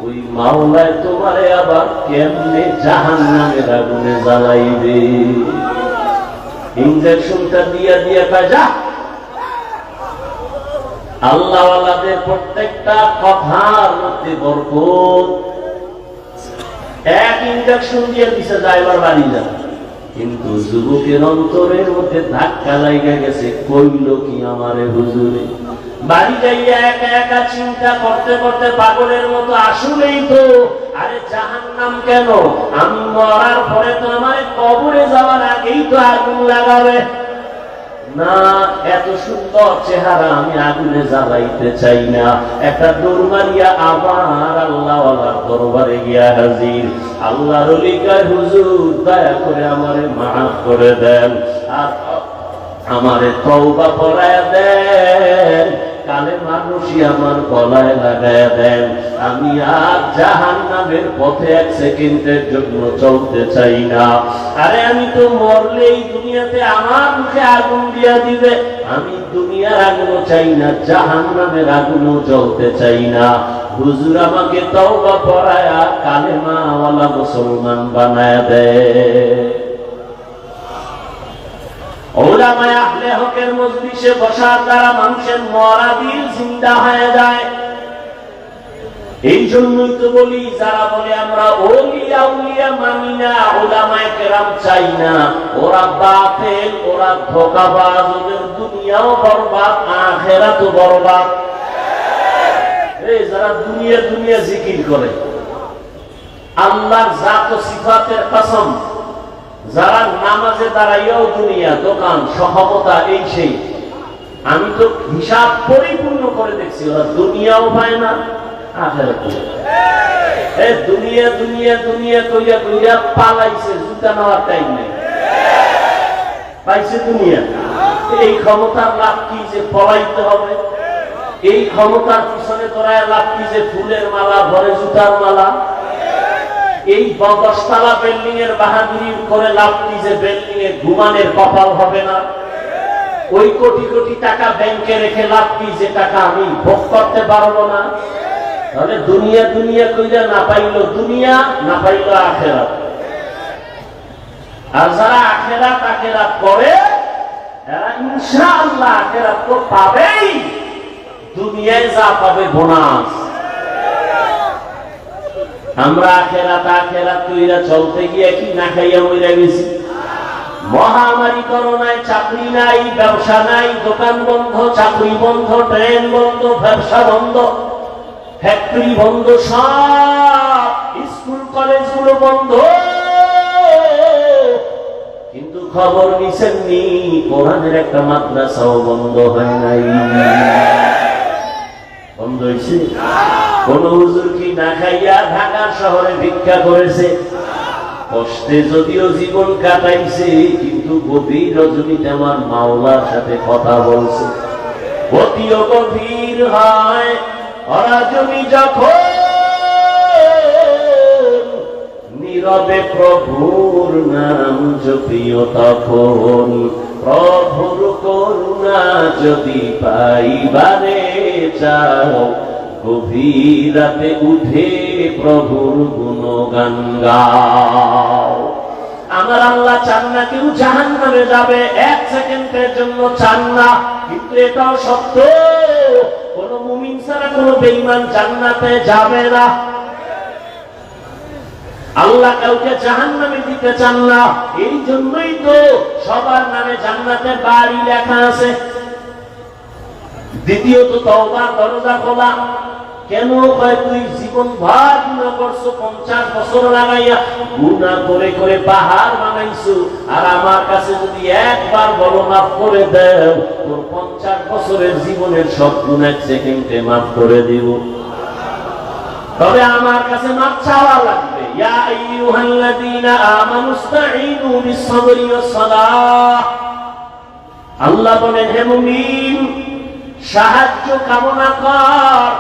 ওই মাওলায় তোমারে আবার কেমনে জাহান্নামের আগুনে জ্বালাইবে। ইনজেকশনটা দিয়া দিয়া কয় যা। আল্লাহওয়ালাদের প্রত্যেকটা কথার মধ্যে বরকত। এক ইনজেকশন দিয়ে দিছে যাইবার বাড়ি যা, কিন্তু যুবকের অন্তরের মধ্যে ধাক্কা লাগা গেছে, কইল কি আমারে হুজুরে। বাড়ি যাইয়া একা একা চিন্তা করতে করতে পাগলের মতো, আসলেই তো আরে জাহান্নাম কেন? আমি মরার পরে তো আমার কবরে যাওয়ার আগেই তো আগুন লাগাবে না। এত সুন্দর চেহারা আমি আগুনে জ্বালাইতে চাই না। একটা দৌড় মারিয়া আবার আল্লাহওয়ালার দরবারে গিয়া হাজির। আল্লাহর ওলি কয় হুজুর দয়া করে আমারে মাফ করে দেন, আর আমারে তওবা পড়ায়া দেন, কালেমা রশি আমার গলায় লাগায়া দেন। আমি আর জাহান্নামের পথে এক সেকেন্ডের জন্য চলতে চাই না। আরে আমি তো মরলেই দুনিয়াতে আমার মুখে আগুন দিয়া দিবে। আমি দুনিয়ার আগুনও চাই না, জাহান্নামের আগুনও জ্বলতে চাই না। হুজুর আমাকে তওবা পড়ায়া কালেমাওয়ালা মুসলমান বানায়া দেয়। উলামায়ে আহলে হকের মজলিসে বসার দ্বারা মানুষের মরা দিল জিন্দা হয়ে যায়। এই জন্যই তো বলি, যারা বলে আমরা ওলিয়া উলিয়া মানি না, উলামায়ে কেরাম চাই না, ওরা বাতিল, ওরা ধোঁকাবাজ, ওদের দুনিয়াও বরবাদ, আখিরাতও বরবাদ। এই যারা দুনিয়া দুনিয়া জিকির করে, আল্লাহর জাত ও সিফাতের কসম, যারা নামাজে দাঁড়াইয়াও দুনিয়া, দোকান, সহবতা, এই সেই, আমি তো হিসাব পরিপূর্ণ করে দেখছি, ওরা দুনিয়াও পায় না, আখিরাতও। দুনিয়া দুনিয়া দুনিয়া কইয়া কইয়া পালাইছে, জুতা নেওয়ার টাইম নেই, পাইছে দুনিয়া। এই ক্ষমতার লাভ কি যে পলাইতে হবে? এই ক্ষমতার পিছনে তোরা লাভ কি যে ফুলের মালা, ভরে জুতার মালা? এই 10 তলা বিল্ডিং এর বাহাদুরি করে লাভ কি যে বিল্ডিং এ ঘুমানের কপাল হবে না? ওই কোটি কোটি টাকা ব্যাংকে রেখে লাভ কি যে টাকা আমি ভোগ করতে পারবো না? তাহলে দুনিয়া দুনিয়া কইরা না পাইলো দুনিয়া, না পাইলো আখিরাত। আর যারা আখিরাত আখিরাত করে, এরা ইনশাআল্লাহ আখিরাত তো পাবেই, দুনিয়ায় যা পাবে বোনাস। আমরা আখিরাত আখিরাত কইরা চলতে গিয়ে কি না খাইয়া মইরা গেছি? মহামারী, করোনায় চাকরি নাই, ব্যবসা নাই, দোকান বন্ধ, চাকরি বন্ধ, ট্রেন বন্ধ, ব্যবসা বন্ধ, ফ্যাক্টরি বন্ধ, সব স্কুল কলেজগুলো বন্ধ। কিন্তু খবর নিছেননি, কোরআনের একটা মাদ্রাসাও বন্ধ হয় নাই। বন্ধ হয়েছে? কোন হুজুর কি না খাইয়া ঢাকার শহরে ভিক্ষা করেছে? কষ্টে যদিও জীবন কাটাইছে, কিন্তু গভীর রজনীতে আমার মাওলার সাথে কথা বলছে। অতিও গভীর হয় রজনী যখন, নীরবে প্রভুর নাম জপিও তখন। প্রভুর করুণা যদি পাইবারে চাও, গভীর রাতে উঠে প্রভুর গুণগান গাও। আমার আল্লাহ চান না কেউ জাহান্নামে যাবে, এক সেকেন্ডের জন্য চান না। কিন্তু এটাও সত্য, কোন মুমিন ছাড়া কোন বেঈমান জান্নাতে যাবে না। আল্লাহ কাউকে জাহান্নামে দিতে চান না, এই জন্যই তো সবার নামে জান্নাতে বাড়ি লেখা আছে। দ্বিতীয়ত তওবার দরজা খোলা। কেন? তুই জীবন ভর গুনাহ করছো, 50 বছর লাগাইয়া গুনাহ করে করে পাহাড় বানাইছো, আর আমার কাছে যদি একবার বলো মাফ করে দাও, তোর 50 বছরের জীবনের সব গুনাহ 1 সেকেন্ডে মাফ করে দিব। তবে আমার কাছে মাফ চাওয়া লাগবে। ইয়া আইয়ুহাল্লাযীনা আমানুস্তাঈনু বিস-সাবরি ওয়াস-সালাহ। আল্লাহ বলেন, হে মুমিন, সাহায্য কামনা কর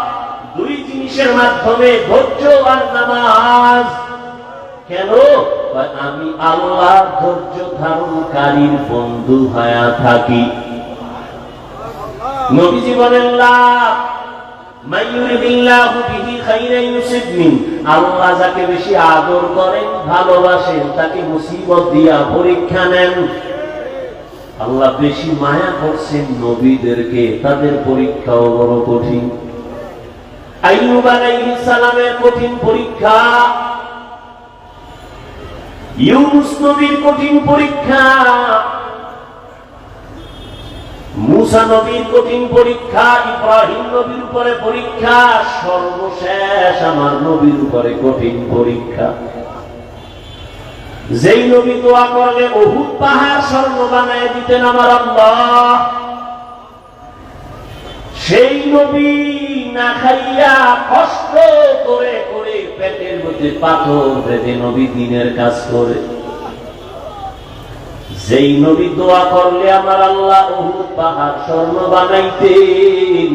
2 জিনিসের মাধ্যমে, ধৈর্য আর নামাজ। কেন? আমি আল্লাহ ধৈর্য ধারণকারীর বন্ধু হয়ে থাকি। নবীজি বলেন, আল্লাহ যাকে বেশি আদর করেন, ভালোবাসেন, তাকে মুসিবত দিয়া পরীক্ষা নেন। আল্লাহ বেশি মায়া করছেন নবীদেরকে, তাদের পরীক্ষাও বড় কঠিন। আইয়ুব আলাইহিস সালামের কঠিন পরীক্ষা, ইউনূস নবীর কঠিন পরীক্ষা, মুসা নবীর কঠিন পরীক্ষা, ইব্রাহিম নবীর উপরে পরীক্ষা, সর্বশেষ আমার নবীর উপরে কঠিন পরীক্ষা। যেই নবী দোয়া করলে উহুদ পাহাড় স্বর্ণ বানায় দিতেন আমার আল্লাহ, সেই নবী না খাইয়া কষ্ট করে করে পেটের মধ্যে পাথর বেঁধে নবী দ্বীনের কাজ করে। যেই নবী দোয়া করলে আমার আল্লাহ উহুদ পাহাড় স্বর্ণ বানাইতেন,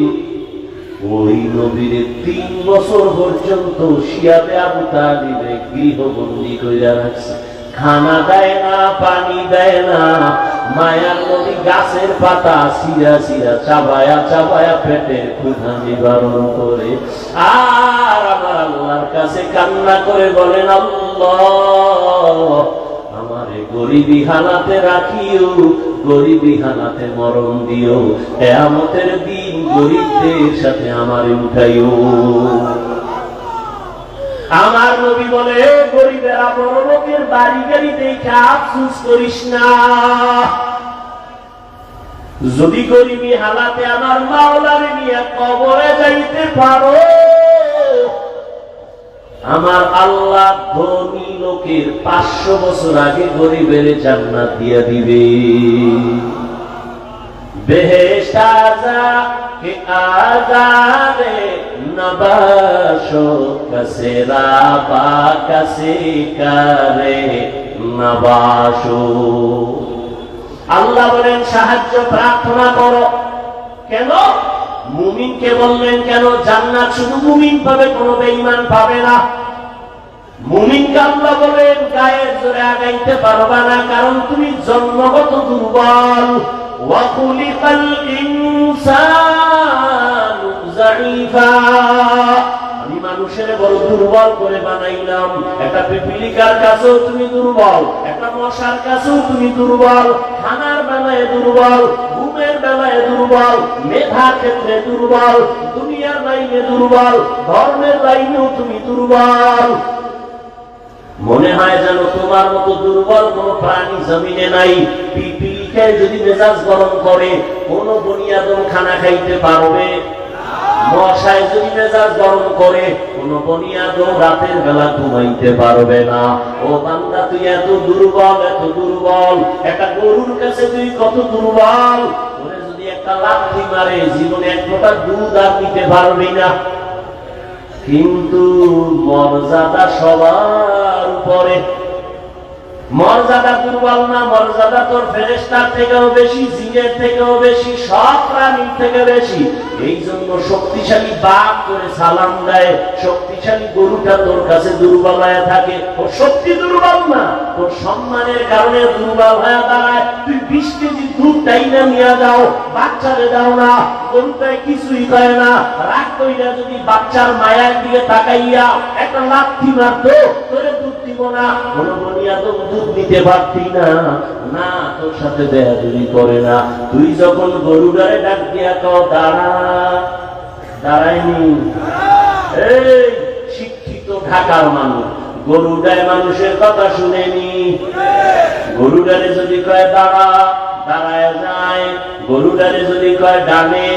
ওই নবীর 3 বছর পর্যন্ত শিয়াবে আবু তালিবে গৃহবন্দী কইরা রাখছে। খানা দেয় না, পানি দেয় না। মায়ার নবী গাছের পাতা সিরা সিরা চাবায়া চাবায়া পেটের ক্ষুধা নিবারণ করে, আর আমার আল্লাহর কাছে কান্না করে বলেন, আল্লাহ আমারে গরিবী হালাতে রাখিও, গরিবী হালাতে মরণ দিও, কিয়ামতের দিন গরিবদের সাথে আমারে উঠাইও। আমার নবী বলে, গরিবেরা বড় লোকের বাড়ি গাড়ি দেখে আফসোস করিস না। যদি গরিবী হালাতে আমার মাওলারে নিয়ে কবরে যাইতে পারো, আমার আল্লাহ ধনী লোকের 500 বছর আগে গরিবের জান্নাত দিয়ে দিবে। বেহেশত আযা কে আযারে নবাশো কাসে রাবা কাসে করে নবাশো। আল্লাহ বলেন, সাহায্য প্রার্থনা করো। কেন? মুমিনকে বললেন কেন? জান্নাত শুধু মুমিন পাবে, কোনো বেঈমান পাবে না। মুমিনকে আল্লাহ বলেন, গায়ের জোরে আগাইতে পারবা না, কারণ তুমি জন্মগত দুর্বল। ওয়া খুলিকাল ইনসানু যাঈফা। আমি মানুষের বড় দুর্বল করে বানাইলাম। একটা পিপিলিকার কাছেও তুমি দুর্বল, একটা মশার কাছেও তুমি দুর্বল, খানার বেলায় দুর্বল, ঘুমের বেলায় দুর্বল, মেধার ক্ষেত্রে দুর্বল, দুনিয়ার লাইনে দুর্বল, ধর্মের লাইনেও তুমি দুর্বল। মনে হয় যেন তোমার মতো দুর্বল কোন প্রাণী জমিনে নাই। পিপিলিকায় যদি মেজাজ গরম করে, কোন বনিয়াদম খানা খাইতে পারবে? মশায় যদি মেজাজ গরম করে, কোন বনিয়াদম রাতের বেলা ঘুমাইতে পারবে না। ও বান্দা, তুই এত দুর্বল, এত দুর্বল। একটা গরুর কাছে তুই কত দুর্বল। ওরে যদি একটা লাথি মারে, জীবনে 1 ফোঁটা দুধ আর নিতে পারবি না। কিন্তু মর্যাদা সবার উপরে। মর্যাদা দুর্বল না, মর্যাদা তোর ফেরেশতার থেকেও বেশি, জিনের থেকেও বেশি, সব প্রাণীর থেকে বেশি। এই জন্য শক্তিশালী বাঘ করে সালাম দেয়, শক্তিশালী গরুটা তোর কাছে দুর্বল হয়ে থাকে। ওর শক্তি দুর্বল না, তোর সম্মানের কারণে দুর্বল হয়ে দাঁড়ায়। তুই 20 কেজি দুধ টাইনা নিয়ে যাও, বাচ্চারে দাও না, গরুটায় কিছুই করে না। রাগ কইরা যদি বাচ্চার মায়ের দিকে তাকাইয়া একটা লাথি মারতো, তোরে দুধ দিব না। কোনো বনিয়াদম দুধ নিতে পারতি না, না, তোর সাথে বেয়াদবি করে না। তুই যখন গরুটারে ডাক দিয়া কও, দাঁড়া, দাঁড়ায়নি। এই শিক্ষিত ঢাকার মানুষ গরুটায় মানুষের কথা শুনেনি। গরুটারে যদি কয় দাঁড়া, দাঁড়ায় যায়। গরুটারে যদি কয় ডানে,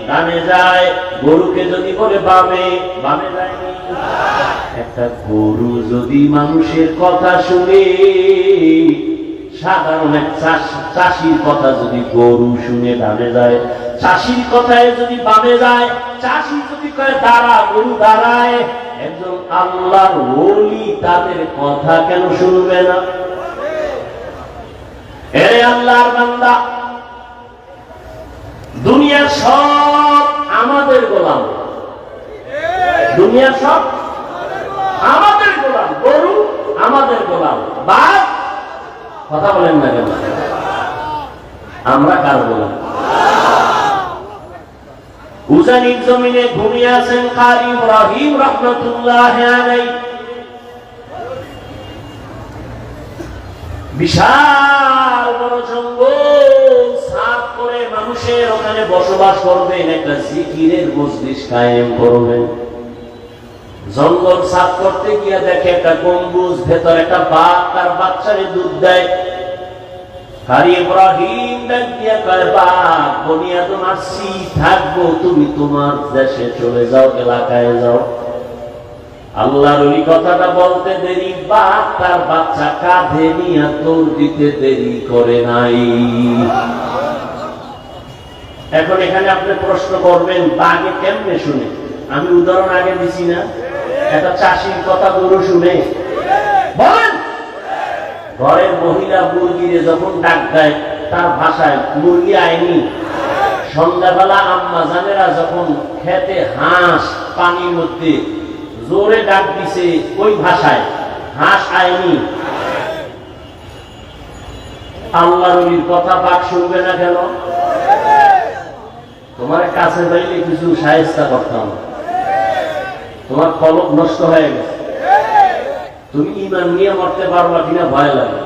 ডানে যায়। গরুকে যদি বলে বামে, বামে যায়নি। একটা গরু যদি মানুষের কথা শুনে, সাধারণ এক চাষির কথা যদি গরু শুনে ডানে যায়, চাষির কথায় যদি বামে যায়, চাষি যদি কয় দাঁড়া, গরু দাঁড়ায়। একজন আল্লাহর ওলি তাদের কথা কেন শুনবে না? এরে আল্লাহর বান্দা, দুনিয়ার সব আমাদের গোলাম, দুনিয়ার সব আমাদের গোলাম। গরু আমাদের গোলাম, বাঘ কথা বলেন না কেন? আমরা কার গোলাম? উজানির জমিনে ঘুমিয়ে আছেন কারি ইব্রাহিম রাহমাতুল্লাহ আলাইহি। বিশাল বড় জঙ্গল সাফ করে মানুষের ওখানে বসবাস করবেন, একটা জিকিরের মজলিস কায়েম করবেন। জঙ্গল সাফ করতে গিয়ে দেখে একটা গম্বুজ, ভেতর একটা বাঘ তার বাচ্চারে দুধ দেয়। কারি ইব্রাহিম ডাক দিয়া কয়, বাঘ বনিয়াদম আসছি, থাকবো, তুমি তোমার দেশে চলে যাও, এলাকায় যাও। আল্লাহর ওই কথাটা বলতে দেরি, বাঘ তার বাচ্চা কাঁধে নিয়ে দৌড় দিতে দেরি করে নাই। এখন এখানে আপনি প্রশ্ন করবেন, বাঘে কেমনে শুনে? আমি উদাহরণ আগে দিছি না, একটা চাষির কথা গরু শুনে। বলেন, ঘরের মহিলা মুরগিরে যখন ডাক দেয় তার ভাষায়, মুরগি আইনি। সন্ধ্যাবেলা আম্মা জানেরা যখন খেতে হাঁস পানির মধ্যে জোরে ডাক দিছে ওই ভাষায়, হাঁস আইনি। আল্লাহর ওলির কথা বাঘ শুনবে না কেন? তোমার কাছে পাইলে কিছু সাহায্য করতাম, তোমার কলব নষ্ট হয়ে গেছে, তুমি ঈমান নিয়ে মরতে পারবা কিনা ভয় লাগে।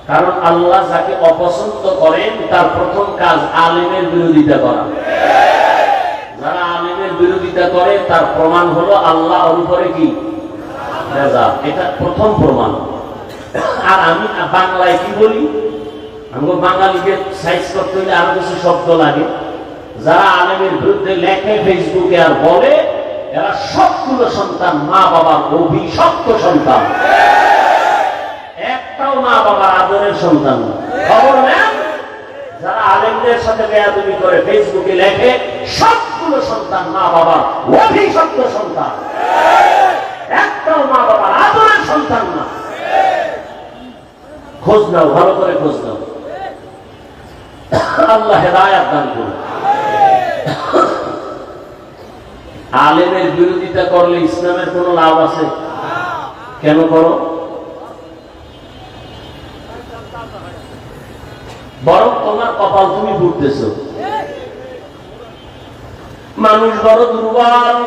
কারণ আল্লাহ যাকে অপছন্দ করেন তার প্রথম কাজ আলেমের বিরোধিতা করা। যারা আলেমের বিরোধিতা করে তার প্রমাণ হলো আল্লাহ উপরে কি রেজা, এটা প্রথম প্রমাণ। আর আমি বাংলায় কি বলি, আমি বাঙালিকে সাইজ করতে হলে আরো কিছু শব্দ লাগে। যারা আলেমের বিরুদ্ধে লেখে ফেসবুকে আর বলে, এরা সবগুলো সন্তান মা বাবার অভিশপ্ত সন্তান, একটাও মা বাবার আদরের সন্তান। খবর নেন, যারা আলেমদের সাথে বেয়াদবি করে ফেসবুকে লেখে, সবগুলো সন্তান মা বাবার অভিশপ্ত সন্তান, একটাও মা বাবার আদরের সন্তান না। খোঁজ নাও, ভালো করে খোঁজ নাও। আল্লাহ হেদায়েত দান করুন। আলেমের বিরোধিতা করলে ইসলামের কোন লাভ আছে? কেন করো? বরং তোমার কপাল তুমি ভুগতেছ। মানুষ বড় দুর্বল,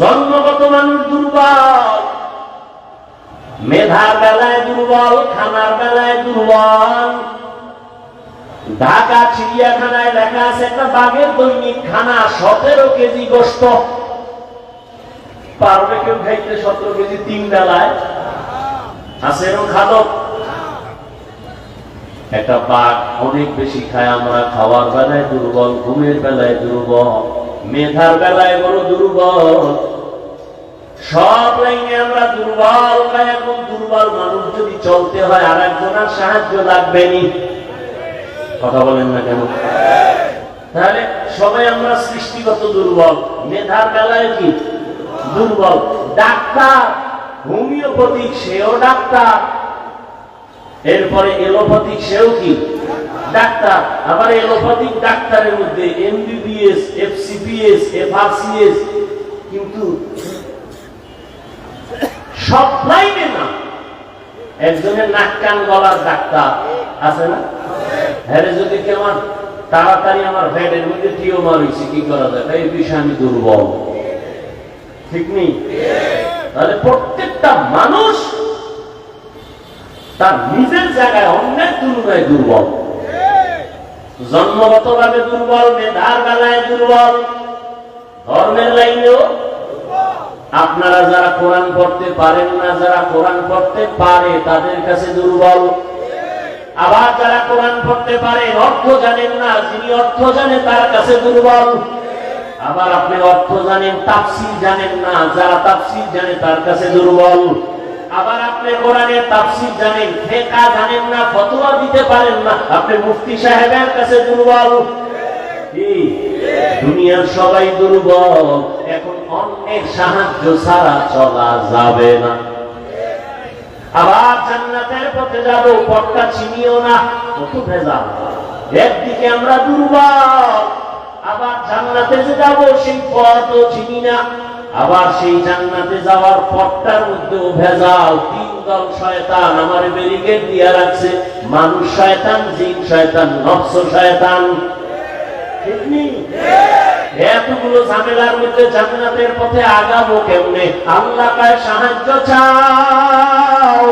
জন্মগত মানুষ দুর্বল, মেধার বেলায় দুর্বল, খানার বেলায় দুর্বল। ঢাকা চিড়িয়াখানায় লেখা আছে একটা বাঘের দৈনিক খানা 17 কেজি গোশত। পারবে কেউ খাইতে 17 কেজি 3 বেলায়? আছে এরকম খাদক? একটা বাঘ অনেক বেশি খায়। আমরা খাওয়ার বেলায় দুর্বল, ঘুমের বেলায় দুর্বল, মেধার বেলায় বড় দুর্বল, সব লাইনে আমরা দুর্বল। এখন দুর্বল মানুষ যদি চলতে হয় আর একজনের সাহায্য লাগবে নি। কথা বলেন না কেন? তাহলে সবাই আমরা সৃষ্টিগত দুর্বল, মেধার বেলায় কি দুর্বল। ডাক্তার হোমিওপ্যাথিক সেও ডাক্তার, এরপরে এলোপ্যাথিক সেও কি ডাক্তার। আবার এলোপ্যাথিক ডাক্তারের মধ্যে এমবিবিএস, এফসিপিএস, এফআরসিএস, কিন্তু সব লাইনে না। একজনের নাক কান গলার ডাক্তার আছে না? হ্যাঁ, যদি কেমন তাড়াতাড়ি আমার ভ্যাটের মধ্যে টিউমার হয়েছে, কি করা যায়? এই বিষয়ে আমি দুর্বল, ঠিক নেই? তাহলে প্রত্যেকটা মানুষ তার নিজের জায়গায় অন্যের তুলনায় দুর্বল। জন্মগত ভাবে দুর্বল, মেধার বেলায় দুর্বল, ধর্মের লাইনেও আপনারা যারা কোরআন পড়তে পারেন না, যারা কোরআন পড়তে পারে তাদের কাছে দুর্বল। আবার যারা কোরআন পড়তে পারে অর্থ জানেন না, যিনি অর্থ জানে তার কাছে দুর্বল। আবার আপনি অর্থ জানেন, তাফসীর জানেন না, যারা তাফসীর জানে তার কাছে দুর্বল। আবার আপনি কোরআনের তাফসীর জানেন, ফিকহ জানেন না, ফতোয়া দিতে পারেন না, আপনি মুফতি সাহেবের কাছে দুর্বল। কি দুনিয়ার সবাই দুর্বল। এখন অন্যের সাহায্য ছাড়া চলা যাবে না। আবার জান্নাতের পথে যাব, পথটা চিনিও না, কত ভেজাল। একদিকে আমরা দুর্বল, আবার জান্নাতে যে যাব সেই পথও চিনি না। আবার সেই জান্নাতে যাওয়ার পথটার মধ্যেও ভেজাল। তিন দল শয়তান আমার ব্যারিকেড দিয়ে রাখছে, মানুষ শয়তান, জিন শয়তান, নফস শয়তান। ঠিক নেই? এতগুলো ঝামেলার মধ্যে জান্নাতের পথে আগাবো কেমনে? আল্লাহ কাছে সাহায্য চাও।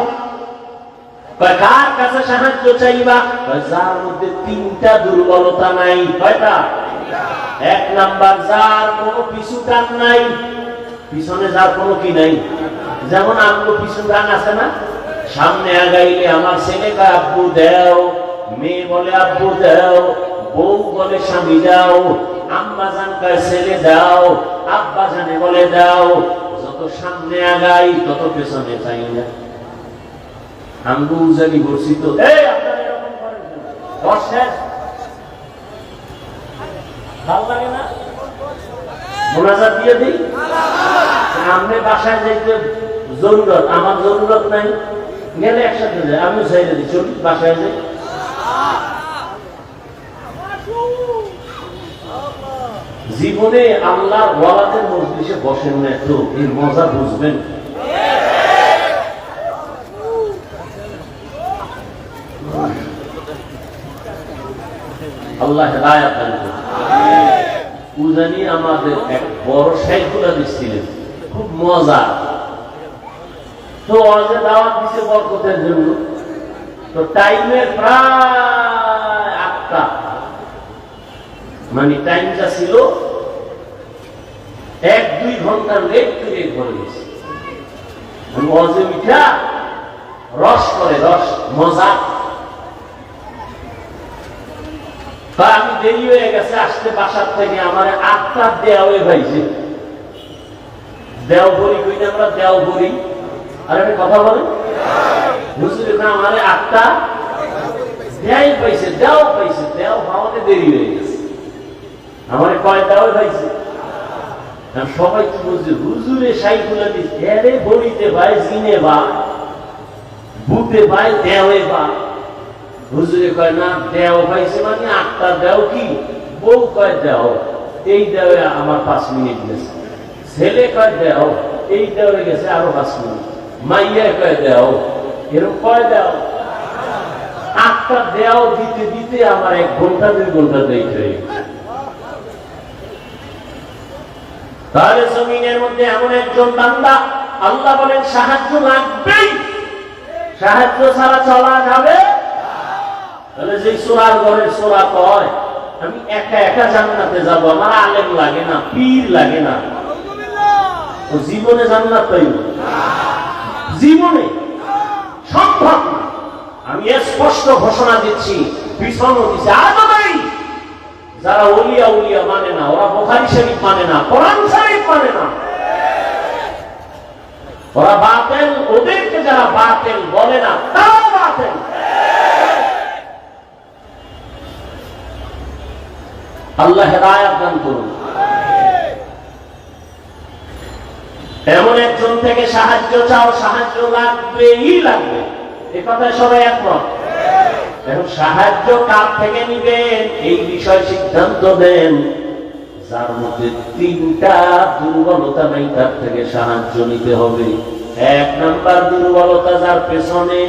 কার কাছে সাহায্য চাইবা? যার মধ্যে তিনটা দুর্বলতা নাই। কয়টা? এক নাম্বার, যার কোনো পিছু টান নাই, পিছনে যার কোনো কি নাই। যেমন আমগো পিছু টান আছে না, সামনে আগাইলে আমার ছেলে কয় আব্বু দেও, মেয়ে বলে আব্বু দেও, বউ বলে স্বামী দাও, আম্মা জান কয় ছেলে দাও, আব্বা জানে বলে দাও। যত সামনে আগাই তত পেছনে চাই না। আমগো উজানি বলছি তো, এই আপনারা এরকম করেন কেন? দর্শের ভালো লাগে না? মোনাজাত দিয়ে দিই। আপনি বাসায় যাইতে জরুরত, আমার জরুরত নাই, গেলে একসাথে যাই, আমিও চাইলে দিই, চলি বাসায় যাই। জীবনে আল্লাহ ওয়ালাদের মজলিসে বসেন না, তো এর মজা বুঝবেন। আল্লাহ হেদায়েত দান করুন। উজানি আমাদের এক বড় শাইখুল হাদিস ছিলেন, খুব মজা। তো ওয়াজে দাওয়াত দিছে বরকতের জন্য। তো টাইমের প্রায় 8টা, মানে টাইমটা ছিল 1-2 ঘন্টা লেট করে গেছে। ওয়াজে উঠা রস করে, রস মজা। আমি দেরি হয়ে গেছে আসতে বাসার থেকে, আমার 8টা দেওয়া ভাইছে। দেও বলি কই না আমরা, দেও বলি। আর একটা কথা বলেন, বুঝলি না, আমার 8টা দেয় পাইছে, দেও পাইছে, দেও ভাবতে দেরি হয়ে গেছে। আমার কয় দেওয়া পাইছে? সবাই তো বলছে হুজুরে শাইখুল হাদিস, এরে বলিতে ভাই জিনে বা বুতে ভাই দেওয়ে বা। হুজুরে কয় না, দেও পাইছে মানে 8টা দেও কি? বউ কয় দেও, এই দেওয়ে আমার 5 মিনিট গেছে। ছেলে কয় দেও, এই দেওয়ে গেছে আরো 5 মিনিট। মাইয়া কয় দেও, এরকম কয় দেও। 8টা দেও দিতে দিতে আমার 1 ঘন্টা 2 ঘন্টা দেরি হয়ে গেছে। তাহলে জমিনের মধ্যে এমন একজন বান্দা, আল্লাহ বলেন সাহায্য লাগবেই, সাহায্য ছাড়া চলা যাবে। তাহলে যে সূরার ঘরের সূরা কয় আমি একা একা জান্নাতে যাব, আমার আলেম লাগে না, পীর লাগে না, ও জীবনে জান্নাত পাইব জীবনে সম্ভব না। আমি স্পষ্ট ঘোষণা দিচ্ছি, পিছনও দিচ্ছে, আজও নাই। যারা ওলিয়া উলিয়া মানে না, ওরা বুখারী শরীফ মানে না, কোরআন শরীফ মানে না, ওরা বাতিল। ওদেরকে যারা বাতিল বলে না, তাও বাতিল। আল্লাহ হেদায়েত দান করুন। এমন একজন থেকে সাহায্য চাও, সাহায্য লাগবেই লাগবে, এ কথায় সবাই একমত। এখন সাহায্য কার থেকে নিবেন এই বিষয় সিদ্ধান্ত দেন। যার মধ্যে 3টা দুর্বলতা নাই তার থেকে সাহায্য নিতে হবে। 1 নাম্বার দুর্বলতা, যার পেছনে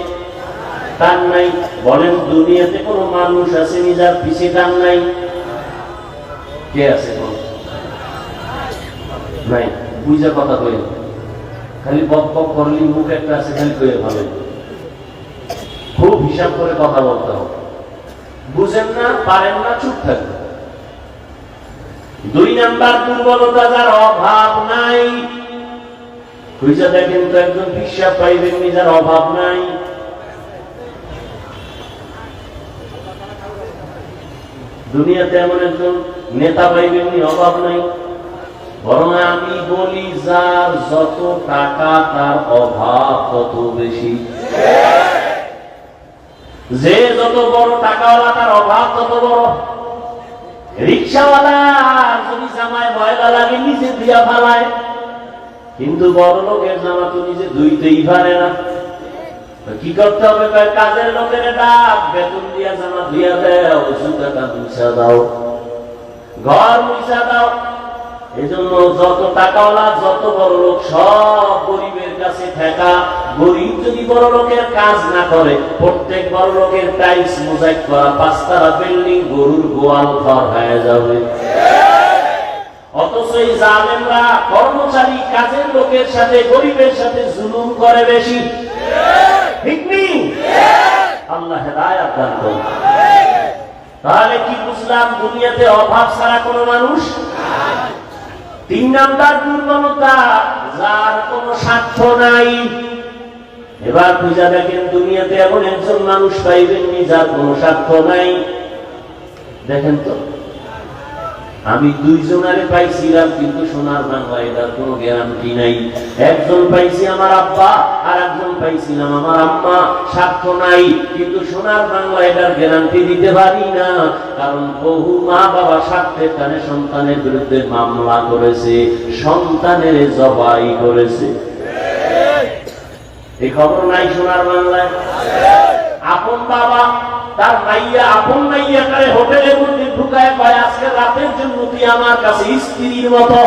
টান নাই। বলেন দুনিয়াতে কোনো মানুষ আছে যার পিছে টান নাই? কে আছে? নাই। বুঝা কথা কই, খালি বক বক করলি মুখ একটা আছে, খালি কয়ে ভালো। খুব হিসাব করে কথা বলতে হবে। বুঝেন না, পারেন না, চুপ থাকবে। 2 নাম্বার দুর্বলতা, যার অভাব নাই। খুঁজে দেখেন তো একজন বিশ্বাস পাইবেন যার অভাব নাই। দুনিয়াতে এমন একজন নেতা পাইবেন অভাব নাই। বরং আমি বলি যার যত টাকা তার অভাব তত বেশি। যে যত বড় টাকাওয়ালা তার অভাব তত বড়। রিক্সাওয়ালা যদি জামায় ময়লা লাগে নিজে দিয়া ফালায়, কিন্তু বড় লোকের জামা তো নিজে ধুইতেই পারে না। কি করতে হবে? কাজের লোকের ডাক, বেতন দিয়া জামা ধুইয়া দাও, জুতাটা মুছা দাও, ঘর মুছা দাও। এই জন্য যত টাকাওয়ালা যত বড় লোক সব গরিবের কাছে ঠেকা। গরিব যদি বড় লোকের কাজ না করে, প্রত্যেক বড় লোকের টাইলস মোজাইক করা 5 তলা বিল্ডিং গরুর গোয়াল ঘর হয়ে যাবে। অথচ এই জালেমরা কর্মচারী কাজের লোকের সাথে গরিবের সাথে জুলুম করে বেশি। ঠিক নেই? আল্লাহ হেদায়েত দান করুন। তাহলে কি বুঝলাম? দুনিয়াতে অভাব ছাড়া কোনো মানুষ। 3 নাম্বার দুর্বলতা, যার কোনো স্বার্থ নাই। এবার খুঁজে দেখেন দুনিয়াতে এমন একজন মানুষ পাইবেন যার কোনো স্বার্থ নাই। দেখেন তো, আমি 2 জনারে পাইছিলাম, কিন্তু সোনার বাংলা এটার কোনো গ্যারান্টি নাই। একজন পাইছি আমার আব্বা, আর একজন পাইছিলাম আমার আম্মা। স্বার্থ নাই, কিন্তু সোনার বাংলা এটার গ্যারান্টি দিতে পারি না। কারণ বহু মা বাবা স্বার্থের কারণে সন্তানের বিরুদ্ধে মামলা করেছে, সন্তানের জবাই করেছে। এই খবর নাই সোনার বাংলায়? আপন বাবা তার মাইয়া, আপন মাইয়া করে হোটেলের মধ্যে ঢুকায় কয়, আজকে রাতের জন্য তুই আমার কাছে স্ত্রীর মতো।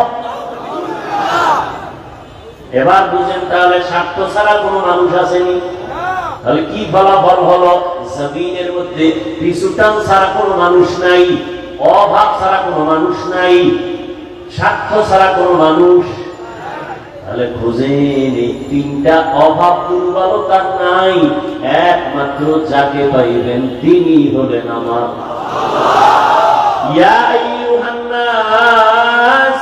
এবার বুঝেন তাহলে স্বার্থ ছাড়া কোনো মানুষ আসেনি। তাহলে কি ফলাফল হলো? জমিনের মধ্যে পিছুটান ছাড়া কোনো মানুষ নাই, অভাব ছাড়া কোনো মানুষ নাই, স্বার্থ ছাড়া কোনো মানুষ। তাহলে খুঁজেন এই 3টা অভাব দুর্বলতা নাই, একমাত্র যাকে পাইবেন তিনি হলেন আমার ইয়া আইয়ুহান নাস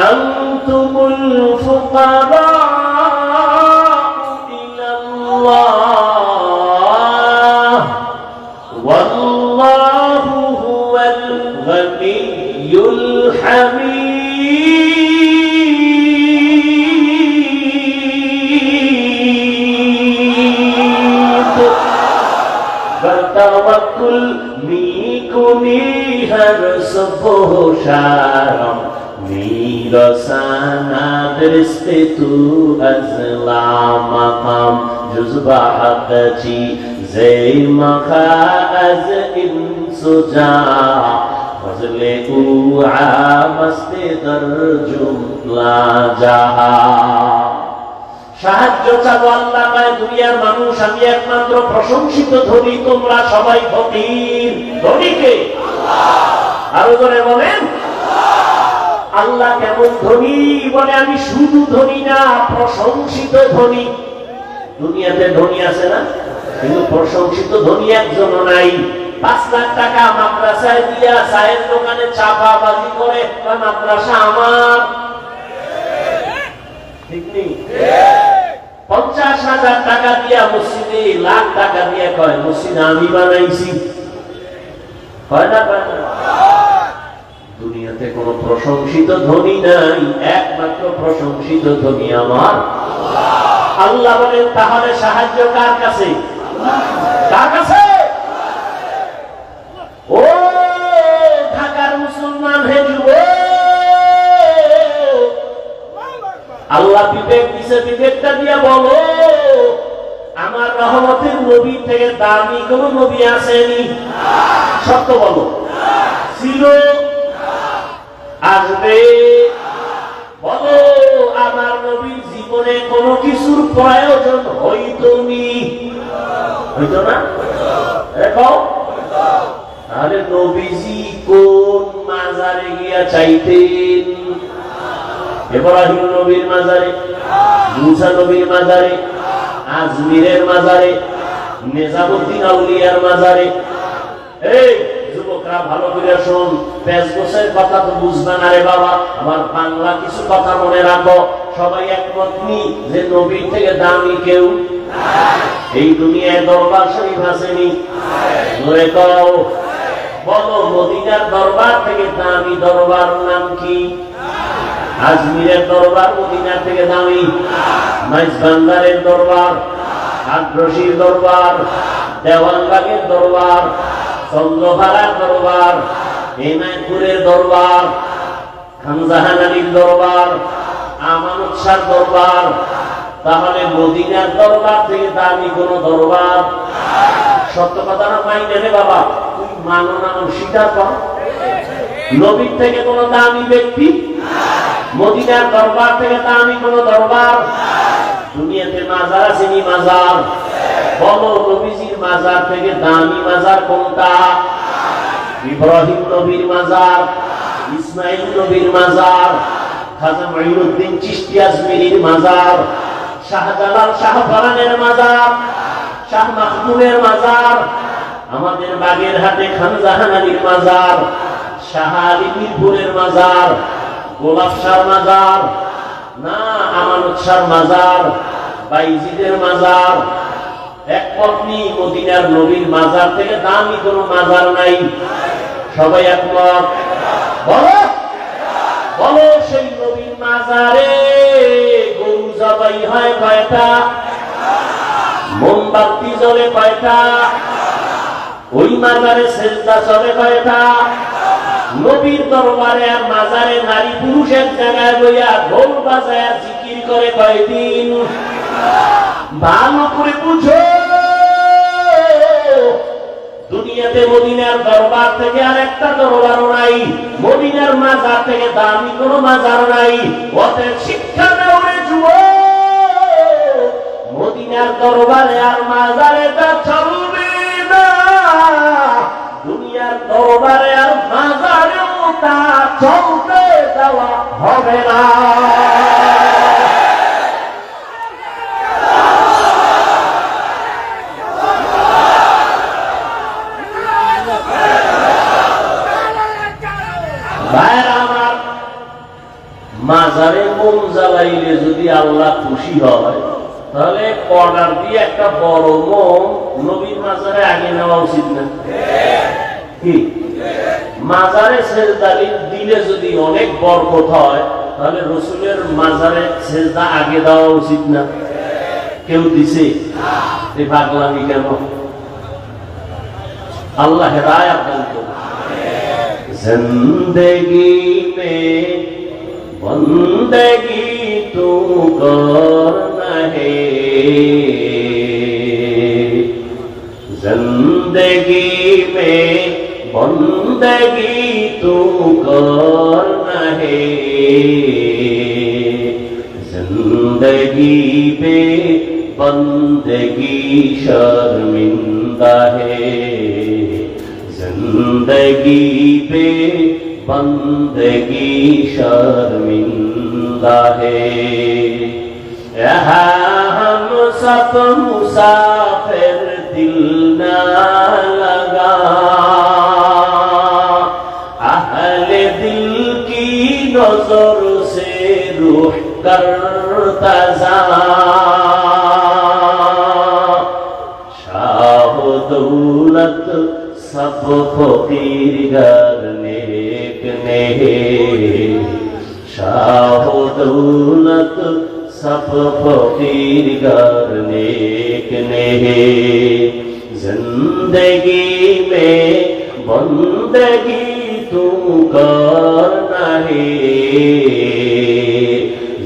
আনতুমুল ফুকারা ইলাল্লাহ ওয়াল্লাহু হুয়াল গনিয়্যুল Hamid. Tawakkul mikuni harus bohsharam mirasana deristetu azlamakam juzbahakaci zaymaka az insuja fazle u'amaste darjum la jaha। সাহায্য চাবো আল্লাহ পায় দুনিয়ার মানুষ, আমি একমাত্র প্রশংসিত ধনী, তোমরা সবাই ফকির। ধনীকে আরো জোরে বলেন আল্লাহ কেমন ধনী? বলে আমি শুধু ধনী না, প্রশংসিত ধনী। দুনিয়াতে ধনী আছে না, কিন্তু প্রশংসিত ধনী একজনও নাই। 5 লাখ টাকা মাদ্রাসায় দিয়া চায়ের দোকানে চাপাবাজি করে, মাদ্রাসা আমার। ঠিক নেই? 50,000 টাকা দিয়া মসজিদে, লাখ টাকা দিয়া কয় মসজিদ আমি বানাইছি। কয় না? দুনিয়াতে কোন প্রশংসিত ধনী নাই, একমাত্র প্রশংসিত ধনী আমার আল্লাহ। বলেন তাহলে সাহায্য কার কাছে? কার কাছে? ও ঢাকার মুসলমান হে যুবক, আল্লাহ বিবেক দিছে, বিবেকটা দিয়া বলো আমার রহমতের নবী থেকে দামি কোন নবী আসেনি? সত্য বলো। ছিল? আসবে? বলো আমার নবীর জীবনে কোনো কিছুর প্রয়োজন হইতো নি? হইতো না? দেখো তাহলে নবীজি কোন মাজারে গিয়া চাইতেন? ইব্রাহিম নবীর মাজারে, মুসা নবীর মাজারে, আজমিরের মাজারে, নিজামুদ্দিন আউলিয়ার মাজারে। এই যুবকরা ভালো করে শোন, 5 বছরের কথা তো বুঝবে না রে বাবা, আমার বাংলা কিছু কথা মনে রাখো। সবাই একমত নি যে নবীর থেকে দামি কেউ এই দুনিয়ায় দরবার শরীফ আসেনি? ধরে কও, বলো মদিনার দরবার থেকে দামি দরবার নাম কি? আজমিরের দরবার মদিনার থেকে দামি? মাইজবান্দারের দরবার, আগ্রসীর দরবার, দেওয়ানবাগের দরবার, চন্দ্রভাড়ার দরবার, এনায়তপুরের দরবার, খানজাহান আলীর দরবার, আমানত শাহর দরবার, তাহলে মদিনার দরবার থেকে দামি কোন দরবার? সত্য কথা না মাইনে রে বাবা, তুই মানো না স্বীকার কর। নবীর থেকে কোন দামি ব্যক্তি, মদিনার দরবার থেকে দামি কোন দরবার? দুনিয়াতে মাজার আসেনি? মাজার বলো, নবীজির মাজার থেকে দামি মাজার কোনটা? ইব্রাহিম নবীর মাজার, ইসমাইল নবীর মাজার, খাজা মুঈনুদ্দিন চিশতি আজমিরির মাজার, শাহজালাল শাহপরানের মাজার, শাহ মাহমুদের মাজার, আমাদের বাগেরহাটে খানজাহান আলীর মাজার, শাহ আলী মিরপুরের মাজার, গোলাপ শাহর মাজার, না আমানত শাহর মাজার, বাইজিদের মাজার। এক পত্নী মদিনার নবীর মাজার থেকে দামি কোন মাজার নাই। সবাই একমত? বলো বলো, সেই নবীর মাজারে গরু জবাই হয় কয়টা? মোমবাতি জ্বলে কয়টা? ওই মাজারে সেজদা চলে কয়টা? নবীর দরবারে আর মাজারে নারী পুরুষ এক জায়গায় বইয়া ঢোল বাজায় জিকির করে কয়দিন? ভালো করে বুঝো, দুনিয়াতে মদিনার দরবার থেকে আর একটা দরবারও নাই, মদিনার মাজার থেকে দামি কোন মাজার নাই। অতএব শিক্ষা দাও রে যুবক, মদিনার দরবারে আর মাজারে তা চলবে না, দুনিয়ার দরবারে আর মাজারেও তা চলতে দেওয়া হবে না। মাজারে মোম জ্বালাইলে যদি আল্লাহ খুশি হয়, তাহলে অর্ডার দিয়ে একটা বড় মোম নবীর মাজারে আগে নেওয়া উচিত না? কি মাজারে সেজদা দিলে যদি অনেক বরকত হয়, তাহলে রসুলের মাজারে সেজদা আগে দেওয়া উচিত না? কেউ দিছে? এই পাগলামি কেন? আল্লাহ হেদায়েত দান করুন। জিন্দেগি মে বন্দগি তু করনা হে, জিন্দেগি মে বন্দগি তু করনা হে, জিন্দগি মে বন্দগি শর্মিন্দা হে, जिंदगी पे बंदगी शर्मिंदा है। यहाँ हम सब मुसाफिर दिल ना लगा, अहले दिल की नजर से रूह करता जा, शाह दौलत सब फकीर घर नेक ने, शाह दौलत सब फकीर घर नेक ने, जिंदगी में बंदगी तू करना है,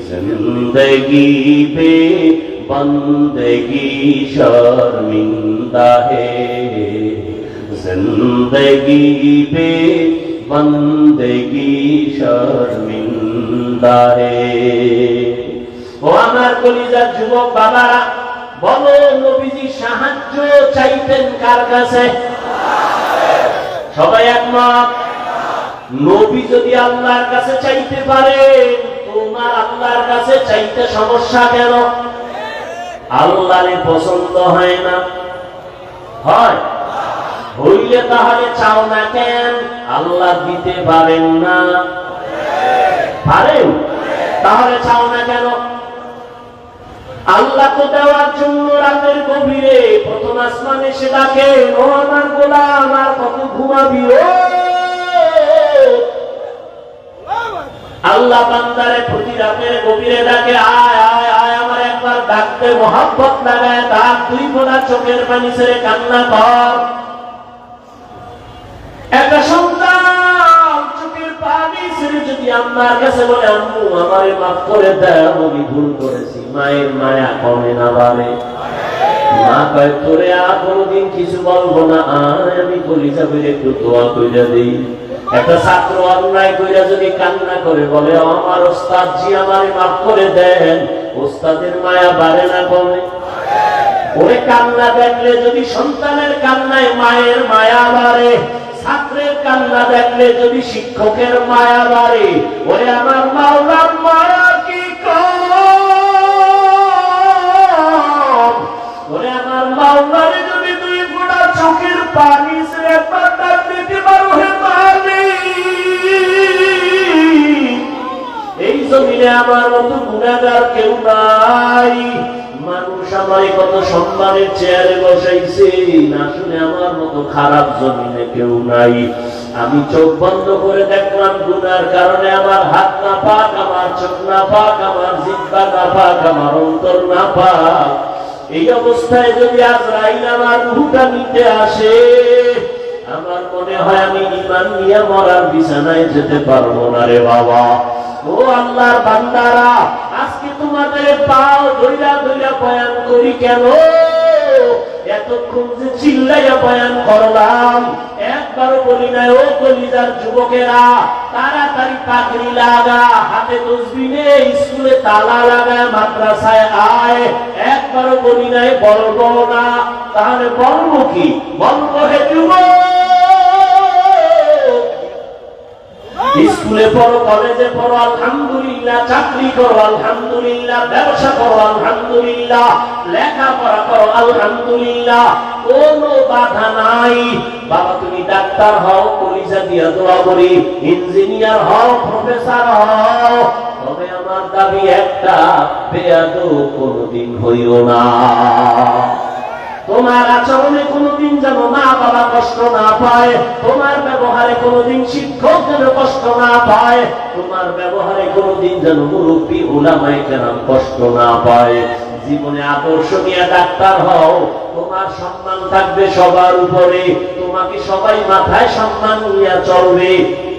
जिंदगी पे बंदगी शर्मिंदा है, जिंदगी पे बंदगी शर्मिंदा है। ও আমার কলিজার যুবক বাবারা, বলো নবীজি সাহায্য চাইতেন কার কাছে? সবাই একমত? নবী যদি আল্লাহর কাছে চাইতে পারে, তোমার আল্লাহর কাছে চাইতে সমস্যা কেন? আল্লাহরে পছন্দ হয় না? হয়? হইলে তাহলে চাও না কেন? আল্লাহ দিতে পারেন না? পারেন? তাহলে চাও না কেন? আল্লাহ তো দেওয়ার জন্য রাতের গভীরে প্রথম আসমানে এসে ডাকে, ও আমার গোলাম আর কত ঘুমাবি? ও আল্লাহ বান্দারে প্রতি রাতের গভীরে ডাকে, আয় আয় আয় আমার একবার ডাকতে, মহব্বত লাগায় ডাক, দুই ফোঁটা চোখের পানি ছেড়ে কান্না কর। একটা সন্তান চোখের পানি ছেড়ে যদি আম্মার কাছে বলে, আম্মু আমারে মাফ করে দাও, আমি ভুল করেছি, মায়ের মায়া কমে না বাড়ে? মা কয়, তোরে আর কোনোদিন কিছু বলবো না, আর আমি কলিজা বলে একটু দোয়া কইরা দিই। একটা ছাত্র অন্যায় কইরা যদি কান্না করে বলে, আমার ওস্তাদ জি আমারে মাফ করে দেন, ওস্তাদের মায়া বাড়ে না কমে? ওরে কান্না দেখলে যদি সন্তানের কান্নায় মায়ের মায়া বাড়ে, ছাত্রের কান্না দেখলে যদি শিক্ষকের মায়া বাড়ে, ওরে আমার মাওলার মায়া কি কম? ওরে আমার মাওলারে যদি দুই ফোঁটা চোখের পানি ছেড়ে একবার ডাক দিতে পারো, হে মালিক, এই জমিনে আমার মতো গুনাহগার কেউ নাই। মানুষ আমায় কত সম্মানের চেয়ারে বসাইছে, না শুনে আমার মতো খারাপ জমিনে কেউ নাই। আমি চোখ বন্ধ করে দেখলাম, গুনার কারণে আমার হাত না পাক, আমার চোখ না পাক, আমার জিহ্বা না পাক, আমার অন্তর না পাক। এই অবস্থায় যদি আজরাইল আমার রূহটা নিতে আসে, আমার মনে হয় আমি ঈমান নিয়ে মরার বিছানায় যেতে পারবো না রে বাবা। ও আল্লাহর বান্দারা, আজকে তোমাদের পাও ধইরা ধইরা বয়ান করি কেন? এতক্ষণ যে চিল্লাইয়া বয়ান করলাম, একবারও বলি নাই, ও কলিজার যুবকেরা তাড়াতাড়ি পাগড়ি লাগা, হাতে তসবিহ নে, স্কুলে তালা লাগা, মাদ্রাসায় আয়। একবারও বলি নাই বলবো না। তাহলে বলবো কি? বলবো হে যুবক, স্কুলে পড়ো, কলেজে পড়ো আলহামদুলিল্লাহ, চাকরি করো আলহামদুলিল্লাহ, ব্যবসা করো আলহামদুলিল্লাহ, লেখাপড়া করো আলহামদুলিল্লাহ, কোনো বাধা নাই। বাবা তুমি ডাক্তার হও, কলিজা দিয়া দোয়া করি, ইঞ্জিনিয়ার হও, প্রফেসর হও, তবে আমার দাবি একটা, বেয়াদব কোনোদিন হইও না। তোমার আচরণে কোনোদিন যেন মা বাবা কষ্ট না পায়, তোমার ব্যবহারে কোনোদিন শিক্ষক যেন কষ্ট না পায়, তোমার ব্যবহারে কোনোদিন যেন মুরব্বী উলামায়ে কেরাম কষ্ট না পায়। জীবনে আদর্শ নিয়ে ডাক্তার হও, তোমার সম্মান থাকবে সবার উপরে, তোমাকে সবাই মাথায় সম্মান নিয়ে চলবে।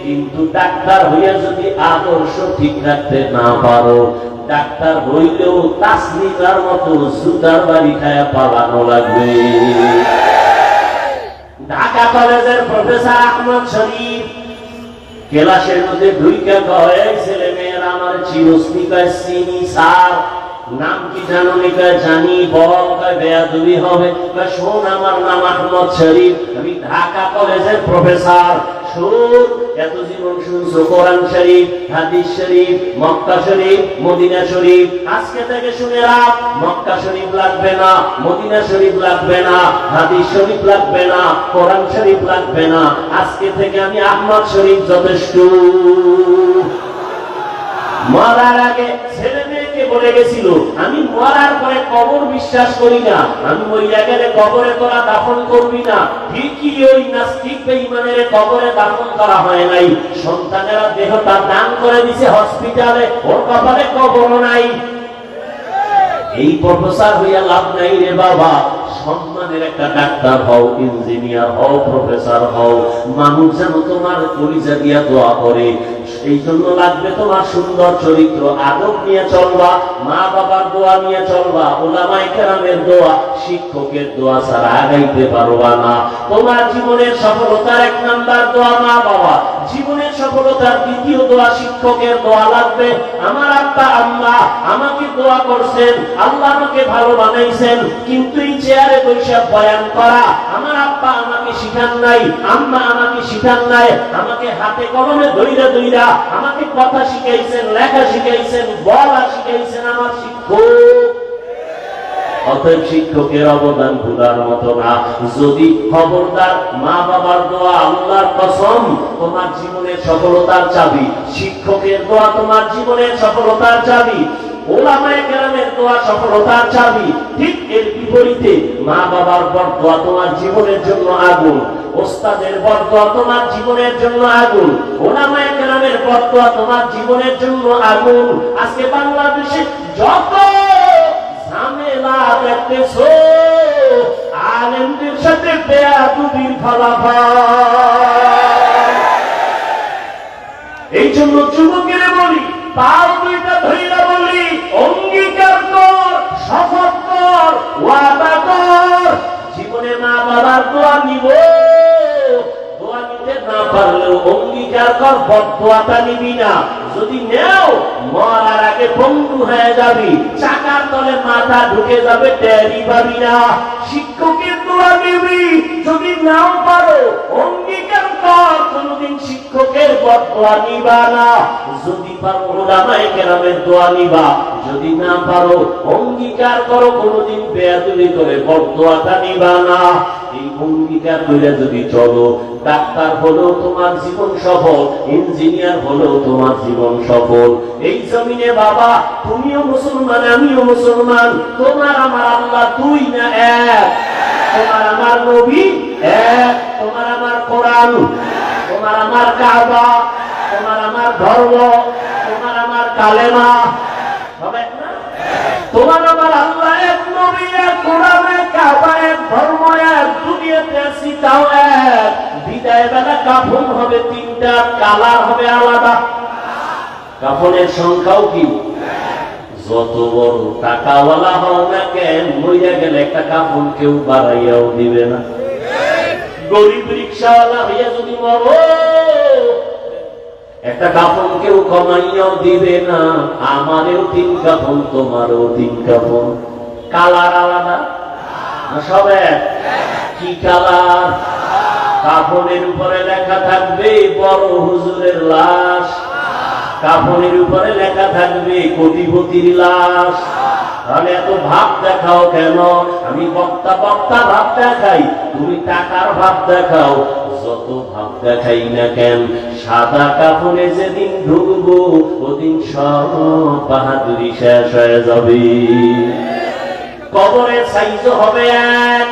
কিন্তু ডাক্তার হইয়া যদি আদর্শ ঠিক রাখতে না পারো, ডাক্তার হইলেও তাসলিমার মতো সুতার বাড়ি খায়া পালানো লাগবে। ঢাকা কলেজের প্রফেসর আহমদ শরীফ ক্লাসের মধ্যে ঢুইকা কয়, ছেলে মেয়েরা আমার চিরস্নি কয়, চিনি স্যার। নাম কি জানো? কয় জানি। বল। কয় বেয়াদবি হবে। কয় শোন, আমার নাম আহমদ শরীফ, আমি ঢাকা কলেজের প্রফেসর। শোন, এত জীবন শুনছো কোরআন শরীফ, হাদিস শরীফ, মক্কা শরীফ, মদিনা শরীফ। আজকে থেকে শুনে রাখ, মক্কা শরীফ লাগবে না, মদিনা শরীফ লাগবে না, হাদিস শরীফ লাগবে না, কোরআন শরীফ লাগবে না। আজকে থেকে আমি আহমদ শরীফ যথেষ্ট। মরার আগে ছেলে মেয়েকে বলে গেছিল, আমি মরার পরে কবর বিশ্বাস করি না, আমি মরিয়া গেলে কবরে তোরা দাফন করবি না। ঠিকই ওই নাস্তিক বেঈমানের কবরে দাফন করা হয় নাই, সন্তানেরা দেহটা দান করে দিছে হসপিটালে, ওর কপালে কবর নাই। এই প্রফেসর হইয়া লাভ নাই রে বাবা। সম্মানের একটা ডাক্তার হও, ইঞ্জিনিয়ার হও, প্রফেসর হও, মানুষ যেন তোমার কলিজা দিয়া দোয়া করে। এই জন্য লাগবে তোমার সুন্দর চরিত্র, আদব নিয়ে চলবা, মা বাবার দোয়া নিয়ে চলবা, উলামায়ে কেরামের দোয়া, শিক্ষকের দোয়া ছাড়া আগাইতে পারবা না। তোমার জীবনের সফলতার এক নাম্বার দোয়া মা বাবা, জীবনের সফলতার দ্বিতীয় দোয়া শিক্ষকের দোয়া লাগবে। আমার আব্বা আম্মা আমাকে দোয়া করছেন, আল্লাহ আমাকে ভালো বানাইছেন, কিন্তু এই চেয়ারে বসে বয়ান করা আমার আব্বা আমাকে শিখান নাই, আম্মা আমাকে শিখান নাই। আমাকে হাতে কলমে ধইরা ধইরা আমাকে কথা শিখাইছেন, লেখা শিখাইছেন, বলা শিখাইছেন আমার শিক্ষক। অতএব শিক্ষকের অবদান ভুলার মতো না। যদি খবরদার মা বাবার দোয়া আল্লাহর কসম তোমার জীবনের সফলতার চাবি, শিক্ষকের দোয়া তোমার জীবনের সফলতার চাবি, ওলামায়ে কেরামের দোয়া সফলতার চাবি। ঠিক এর বিপরীতে মা বাবার বরদোয়া তোমার জীবনের জন্য আগুন, ওস্তাদের বরদোয়া তোমার জীবনের জন্য আগুন, ওলামায়ে কেরামের বরদোয়া তোমার জীবনের জন্য আগুন। আজকে বাংলাদেশে যত ঝামেলা দেখতেছো আলেমদের সাথে বেয়াদবির ফলাফল। এই জন্য যুবকের বলি, পাও দুইটা ধইরা বলি, অঙ্গীকার কর, শপথ কর, ওয়াদা কর, জীবনে মা বাবার দোয়া নিব। দোয়া নিতে না পারলেও অঙ্গীকার কর বদদোয়াটা নিবি না। যদি নেও মরার আগে বন্ধু হয়ে যাবি, চাকার তলে মাথা ঢুকে যাবে, টেরি পাবি না। শিক্ষকের দোয়া নিবি, যদি নাও পারো অঙ্গীকার কর কোনদিন শিক্ষকের বদদোয়া নিবা না। যদি পারো উলামায়ে কেরামের দোয়া নিবা, যদি না পারো অঙ্গীকার করো কোনদিন বেয়াদবি করে বদদোয়াটা নিবা না। এই অঙ্গীকার করে যদি চলো, ডাক্তার হলেও তোমার জীবন সফল, ইঞ্জিনিয়ার হলেও তোমার জীবন সফল। এই জমিনে বাবা তুমিও মুসলমান, আমিও মুসলমান, তোমার আমার আল্লাহ দুই না এক, তোমার আমার নবী এক, তোমার আমার কোরআন, তোমার আমার কাবা, তোমার আমার ধর্ম, তোমার আমার কালেমা, হবে না? তোমার আমার আল্লাহ এক, নবী এক, কোরআন এক, কাবা এক, ধর্ম এক, দুনিয়াতে আছি তাও এক। বিদায় বেলা কাফন হবে তিনটা, কালার হবে আলাদা। কাফনের সংখ্যাও কি? যত বড় টাকাওয়ালা হও না কেন, মরিয়া গেলে একটা কাফন কেউ বাড়াইয়াও দিবে না। গরিব রিক্সাওয়ালা হইয়া যদি মরো, একটা কাফন কেউ কমাইয়াও দিবে না। আমারও তিন কাফন, তোমারও তিন কাফন। কালার আলাদা না সব এক? কি কালার? কাফনের উপরে লেখা থাকবে বড় হুজুরের লাশ, কাফনের উপরে লেখা থাকবে কোটিপতির লাশ। তাহলে এত ভাব দেখাও কেন? আমি বক্তা ভাব দেখাই, তুমি টাকার ভাব দেখাও। যত ভাব দেখাই না কেন, সাদা কাফনে যেদিন ঢুকবো ওদিন সব বাহাদুরি শেষ হয়ে যাবে। কবরের সাইজ হবে এক,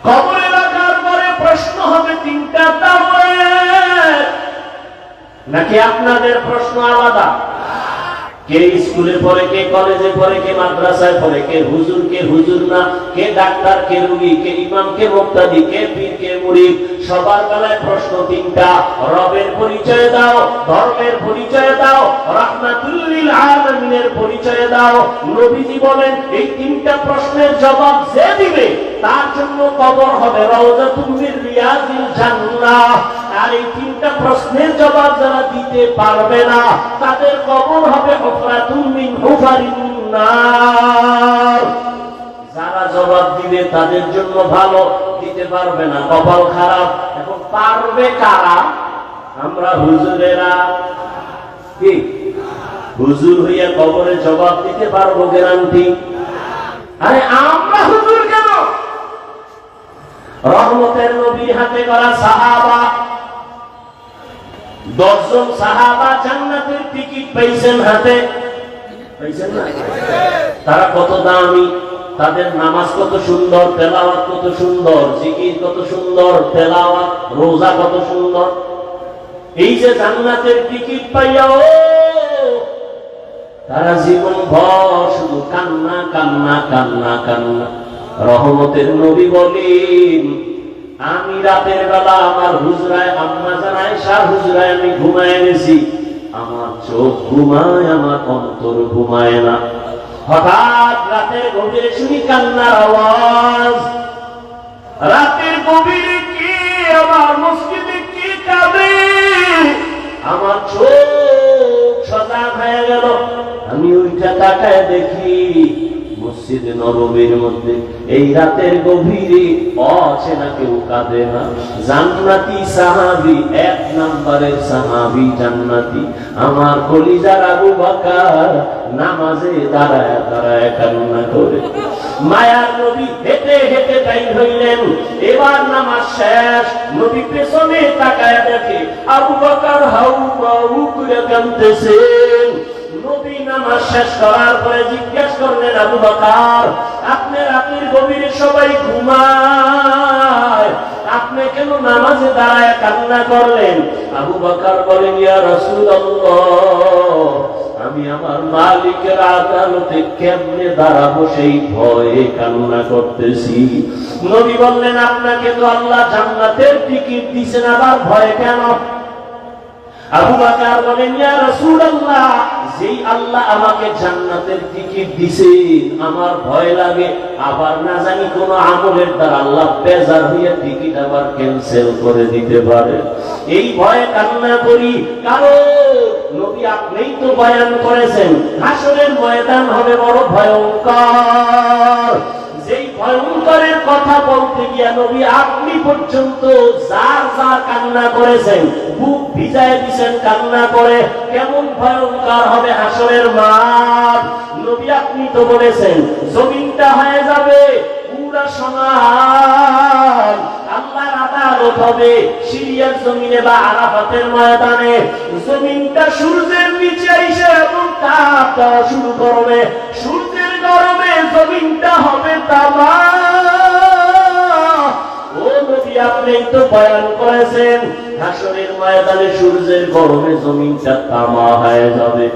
কবরে রাখার পরে প্রশ্ন হবে তিনটা, তাও এক। নাকি আপনাদের প্রশ্ন আলাদা? কে স্কুলে পড়ে, কে কলেজে পড়ে, কে মাদ্রাসায় পড়ে, কে হুজুর না, কে ডাক্তার, কে রোগী, কে ইমাম, কে মুক্তাদি, কে পীর, কে মুরিদ। সবার বেলায় প্রশ্ন তিনটা। রবের পরিচয় দাও, ধর্মের পরিচয় দাও, রাহমাতুল লিল আলামিনের পরিচয় দাও। নবীজি বলেন এই তিনটা প্রশ্নের জবাব যে দিবে তার জন্য কবর হবে রাউযাতুম মির রিয়াজিল জান্নাহ। আর এই তিনটা প্রশ্নের জবাব যারা দিতে পারবে না তাদের কবর হবে হুফরাতুম মিন হুফারিন নার। যারা জবাব দিবে তাদের জন্য ভালো, দিতে পারবে না কপাল খারাপ। এখন পারবে কারা? আমরা হুজুরেরা। কি হুজুর হইয়া কবরে জবাব দিতে পারবো গ্যারান্টি? আরে আমরা হুজুর কেন? রহমতের নবীর হাতে করা সাহাবা, 10 জন সাহাবা জান্নাতের টিকিট পাইছেন হাতে, পাইছেন না? তারা কত দামি, তাদের নামাজ কত সুন্দর, তেলাওয়াত কত সুন্দর, জিকির কত সুন্দর, তেলাওয়াত রোজা কত সুন্দর। এই যে জান্নাতের টিকিট পাইয়াও তারা জীবন ভর শুধু কান্না কান্না কান্না কান্না। রহমতের নবী বলেন আমি রাতের বেলা আমার হুজরায়, আম্মা জান আয়েশার হুজরায় আমি ঘুমায় গেছি, আমার চোখ ঘুমায়, আমার অন্তর ঘুমায় না। হঠাৎ রাতের গভীরে শুনি কান্নার আওয়াজ। রাতের গভীরে কি আমার মসজিদে কি কাঁদে? আমার চোখ সজাগ হয়ে গেল। আমি ওইটা তাকায় দেখি মসজিদে নববীর মধ্যে এই রাতের গভীরে অচেনা কেউ কাঁদে না। জান্নাতি সাহাবী, 1 নম্বরের সাহাবী জান্নাতি আমার কলিজার আবু বকর নামাজে দাঁড়ায় দাঁড়ায় কান্না করে। মায়ার নবী হেঁটে হেঁটে বাইর হইলেন। এবার নামাজ শেষ, নবী পেছনে তাকায় দেখে আবু বকর হাউ মাউ করে কাঁদতেছেন। নবী নামাজ শেষ করার পরে জিজ্ঞেস করলেন, আবু বকর আপনি রাতের গভীরে সবাই ঘুমায়, আপনি কেন নামাজে দাঁড়ায় কান্না করলেন? আবু বকর বলেন, ইয়া রাসূলুল্লাহ, আমি আমার মালিকের আদালতে কেমনে দাঁড়াবো সেই ভয়ে কান্না করতেছি। নবী বললেন, আপনাকে তো আল্লাহ জান্নাতের টিকিট দিয়েছেন, আবার ভয় কেন? আবু বকর বলেন, ইয়া রাসূলুল্লাহ, যেই আল্লাহ আমাকে জান্নাতের টিকিট দিয়েছে আমার ভয় লাগে আবার না জানি কোন আমলের দ্বারা আল্লাহ বেজার হয়ে টিকিট আবার ক্যান্সেল করে দিতে পারে, এই ভয়ে কান্না করি। কারণ নবী আপনিই তো বয়ান করেছেন হাসরের ময়দান হবে বড় ভয়ঙ্কর। যেই ভয়ঙ্করের কথা বলতে গিয়া নবী আপনি পর্যন্ত যার যার কান্না করেছেন, বুক ভিজায় দিয়েছেন কান্না করে, কেমন ভয়ঙ্কর হবে হাসরের মাঠ। নবী আপনি তো বলেছেন জমিনটা হয়ে যাবে পুরা সমান, আল্লাহর আদালত হবে সিরিয়ার জমিনে বা আরাফাতের ময়দানে। জমিনটা সূর্যের নিচে এসে এবং তাপ দেওয়া শুরু করবে, সূর্যের গরমে জমিনটা হবে তামা। ও নবী আপনি তো বয়ান করেছেন হাসরের ময়দানে সূর্যের গরমে জমিনটা তামা হয়ে যাবে।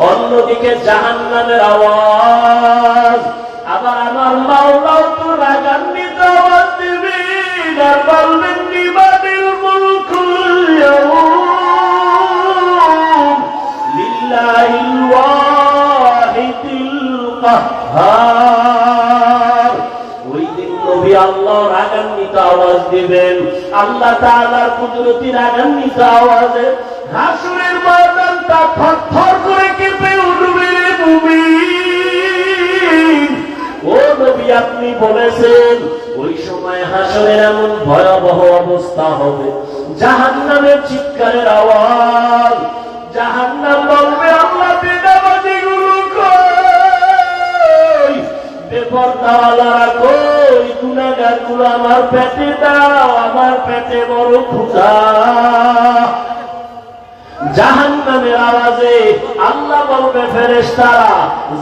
অন্যদিকে জাহান্নামের আওয়াজ, আবার আমার মাওলাও তো রাগান্বিত আওয়াজ দিবেন আর বলবেন, লিমানিল মুলকুল ইয়াউম লিল্লাহিল ওয়াহিদিল কাহ্হার। ওই দিন নবী আল্লাহ রাগান্বিত আওয়াজ দিবেন, আল্লাহ তাআলার কুদরতি রাগান্বিত আওয়াজে হাসরের ময়দানটা থরথর করে কেঁপে উঠবে রে মুমিন। ও নবী আপনি বলেছেন ওই সময় হাসরের এমন ভয়াবহ অবস্থা হবে, জাহান্নামের চিৎকারের আওয়াজ। জাহান্নাম বলবে, আল্লাহ বেনামাজিগুলো কই, বেপরদাওয়ালারা কই, গুনাহগারগুলো আমার পেটে দাও, আমার পেটে বড় ক্ষুধা। জাহান্নামের আওয়াজে আল্লাহ বলবে, ফেরেশতারা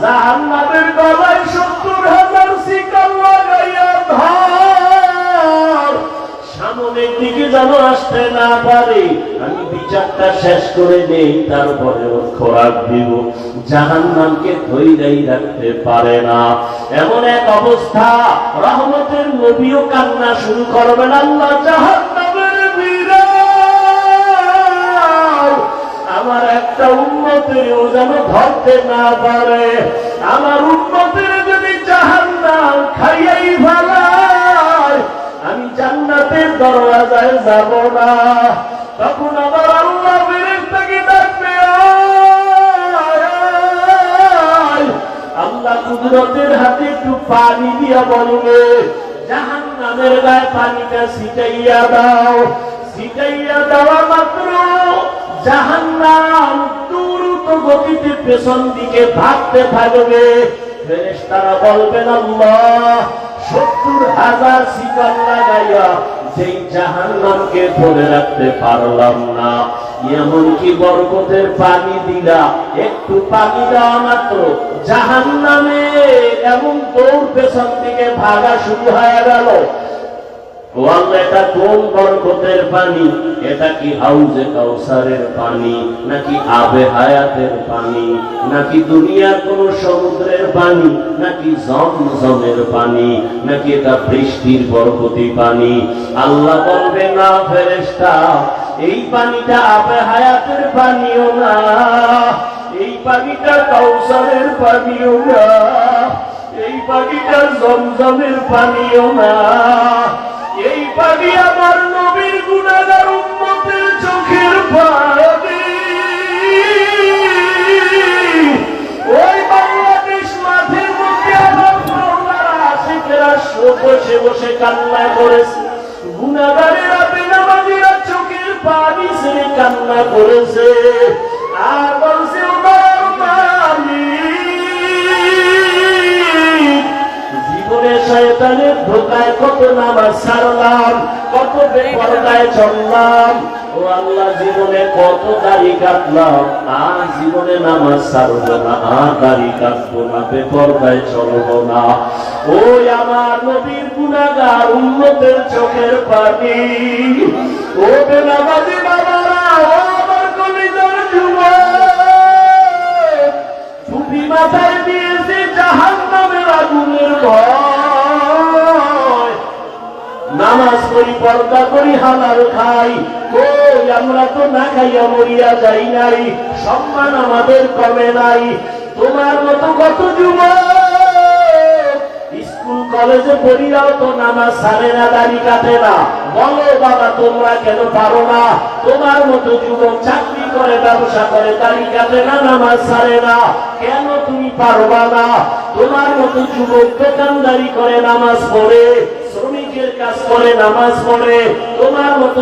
জাহান্নামের গলায় ৭০,০০০ শিকল লাগাইয়া ধর, সামনের দিকে যেন আসতে না পারে, আমি বিচারটা শেষ করে নেই তারপরে ওর খোরাক দিব। জাহান্নামকে ধৈর্যই রাখতে পারে না, এমন এক অবস্থা রহমতের নবীও কান্না শুরু করবেন, আল্লাহ জাহান্নামের বিড়াল আমার একটা উম্মতেরও যেন ধরতে না পারে, আমার উম্মতের যদি জাহান্নাম খাইয়াই ফেলায় আমি জান্নাতের দরওয়াজায় যাব না। তখন আবার আল্লাহ ফেরেশতাকে ডাকবে, আল্লাহ কুদরতের হাতে একটু পানি দিয়া বলবে, জাহান্নামের গায়ে পানিটা ছিটাইয়া দাও। ছিটাইয়া দেওয়া মাত্র জাহান্নাম দ্রুত গতিতে পেছন দিকে ভাগতে থাকবে। ফেরেশতারা বলবেন, আল্লাহ ৭০,০০০ শিকল লাগাইয়া যেই জাহান্নামকে ধরে রাখতে পারলাম না, এমনকি বরকতের পানি দিলা, একটু পানি দেওয়া মাত্র জাহান্নামে এমন দৌড় পেছন দিকে ভাগা শুরু হয়ে গেল। ও আল্লাহ, এটা কোন বরকতের পানি? এটা কি হাউজে কাউসারের পানি, নাকি আবে হায়াতের পানি, নাকি দুনিয়ার কোন সমুদ্রের পানি, নাকি জমজমের পানি, নাকি এটা বৃষ্টির বরকতি পানি? আল্লাহ বলবে, না ফেরেশতা, এই পানিটা আবে হায়াতের পানিও না, এই পানিটা কাউসারের পানিও না, এই পানিটা জমজমের পানিও না, এই পানি আমার নবীর গুনাহগার উম্মতের চোখের পানি। ওই বাংলাদেশ মাঠের মধ্যে আমার কান্না করেছে, গুনাহগারেরা বেনামাজিরা চোখের পানি ছেড়ে কান্না করেছে, আর বলছে ও জীবনে শয়তানের ধোকায় কত নামাজ ছাড়লাম, কত বেপরদায় চললাম, ও আল্লাহ জীবনে কত দাড়ি কাটলাম, আর জীবনে নামাজ ছাড়বো না, আর দাড়ি কাটবো না, বেপরদায় চলবো না। ওই আমার নবীর গুনাহগার উম্মতের চোখের পানি, ও বেনামাজি বাবারা, ও আমার কলিজার যুবক, টুপি মাথায় দিয়েছে জাহান্নামের আগুনের ভয়, নামাজ পড়ি, পর্দা করি, হালাল খাই, কই আমরা তো না খাইয়া মরিয়া যাই নাই, সম্মান আমাদের কমে নাই। তোমার মতো কত যুবক স্কুল কলেজে পড়িয়াও তো নামাজ ছাড়ে না, দাড়ি কাটে না, বলো বাবা তোমরা কেন পারো না? তোমার মতো যুবক চাকরি করে, ব্যবসা করে, দাড়ি কাটে না, নামাজ ছাড়ে না, কেন তুমি পারবা না? তোমার মতো যুবক দোকানদারি করে, নামাজ পড়ে, শ্রমিকের কাজ করে, নামাজ পড়ে, তোমার মতো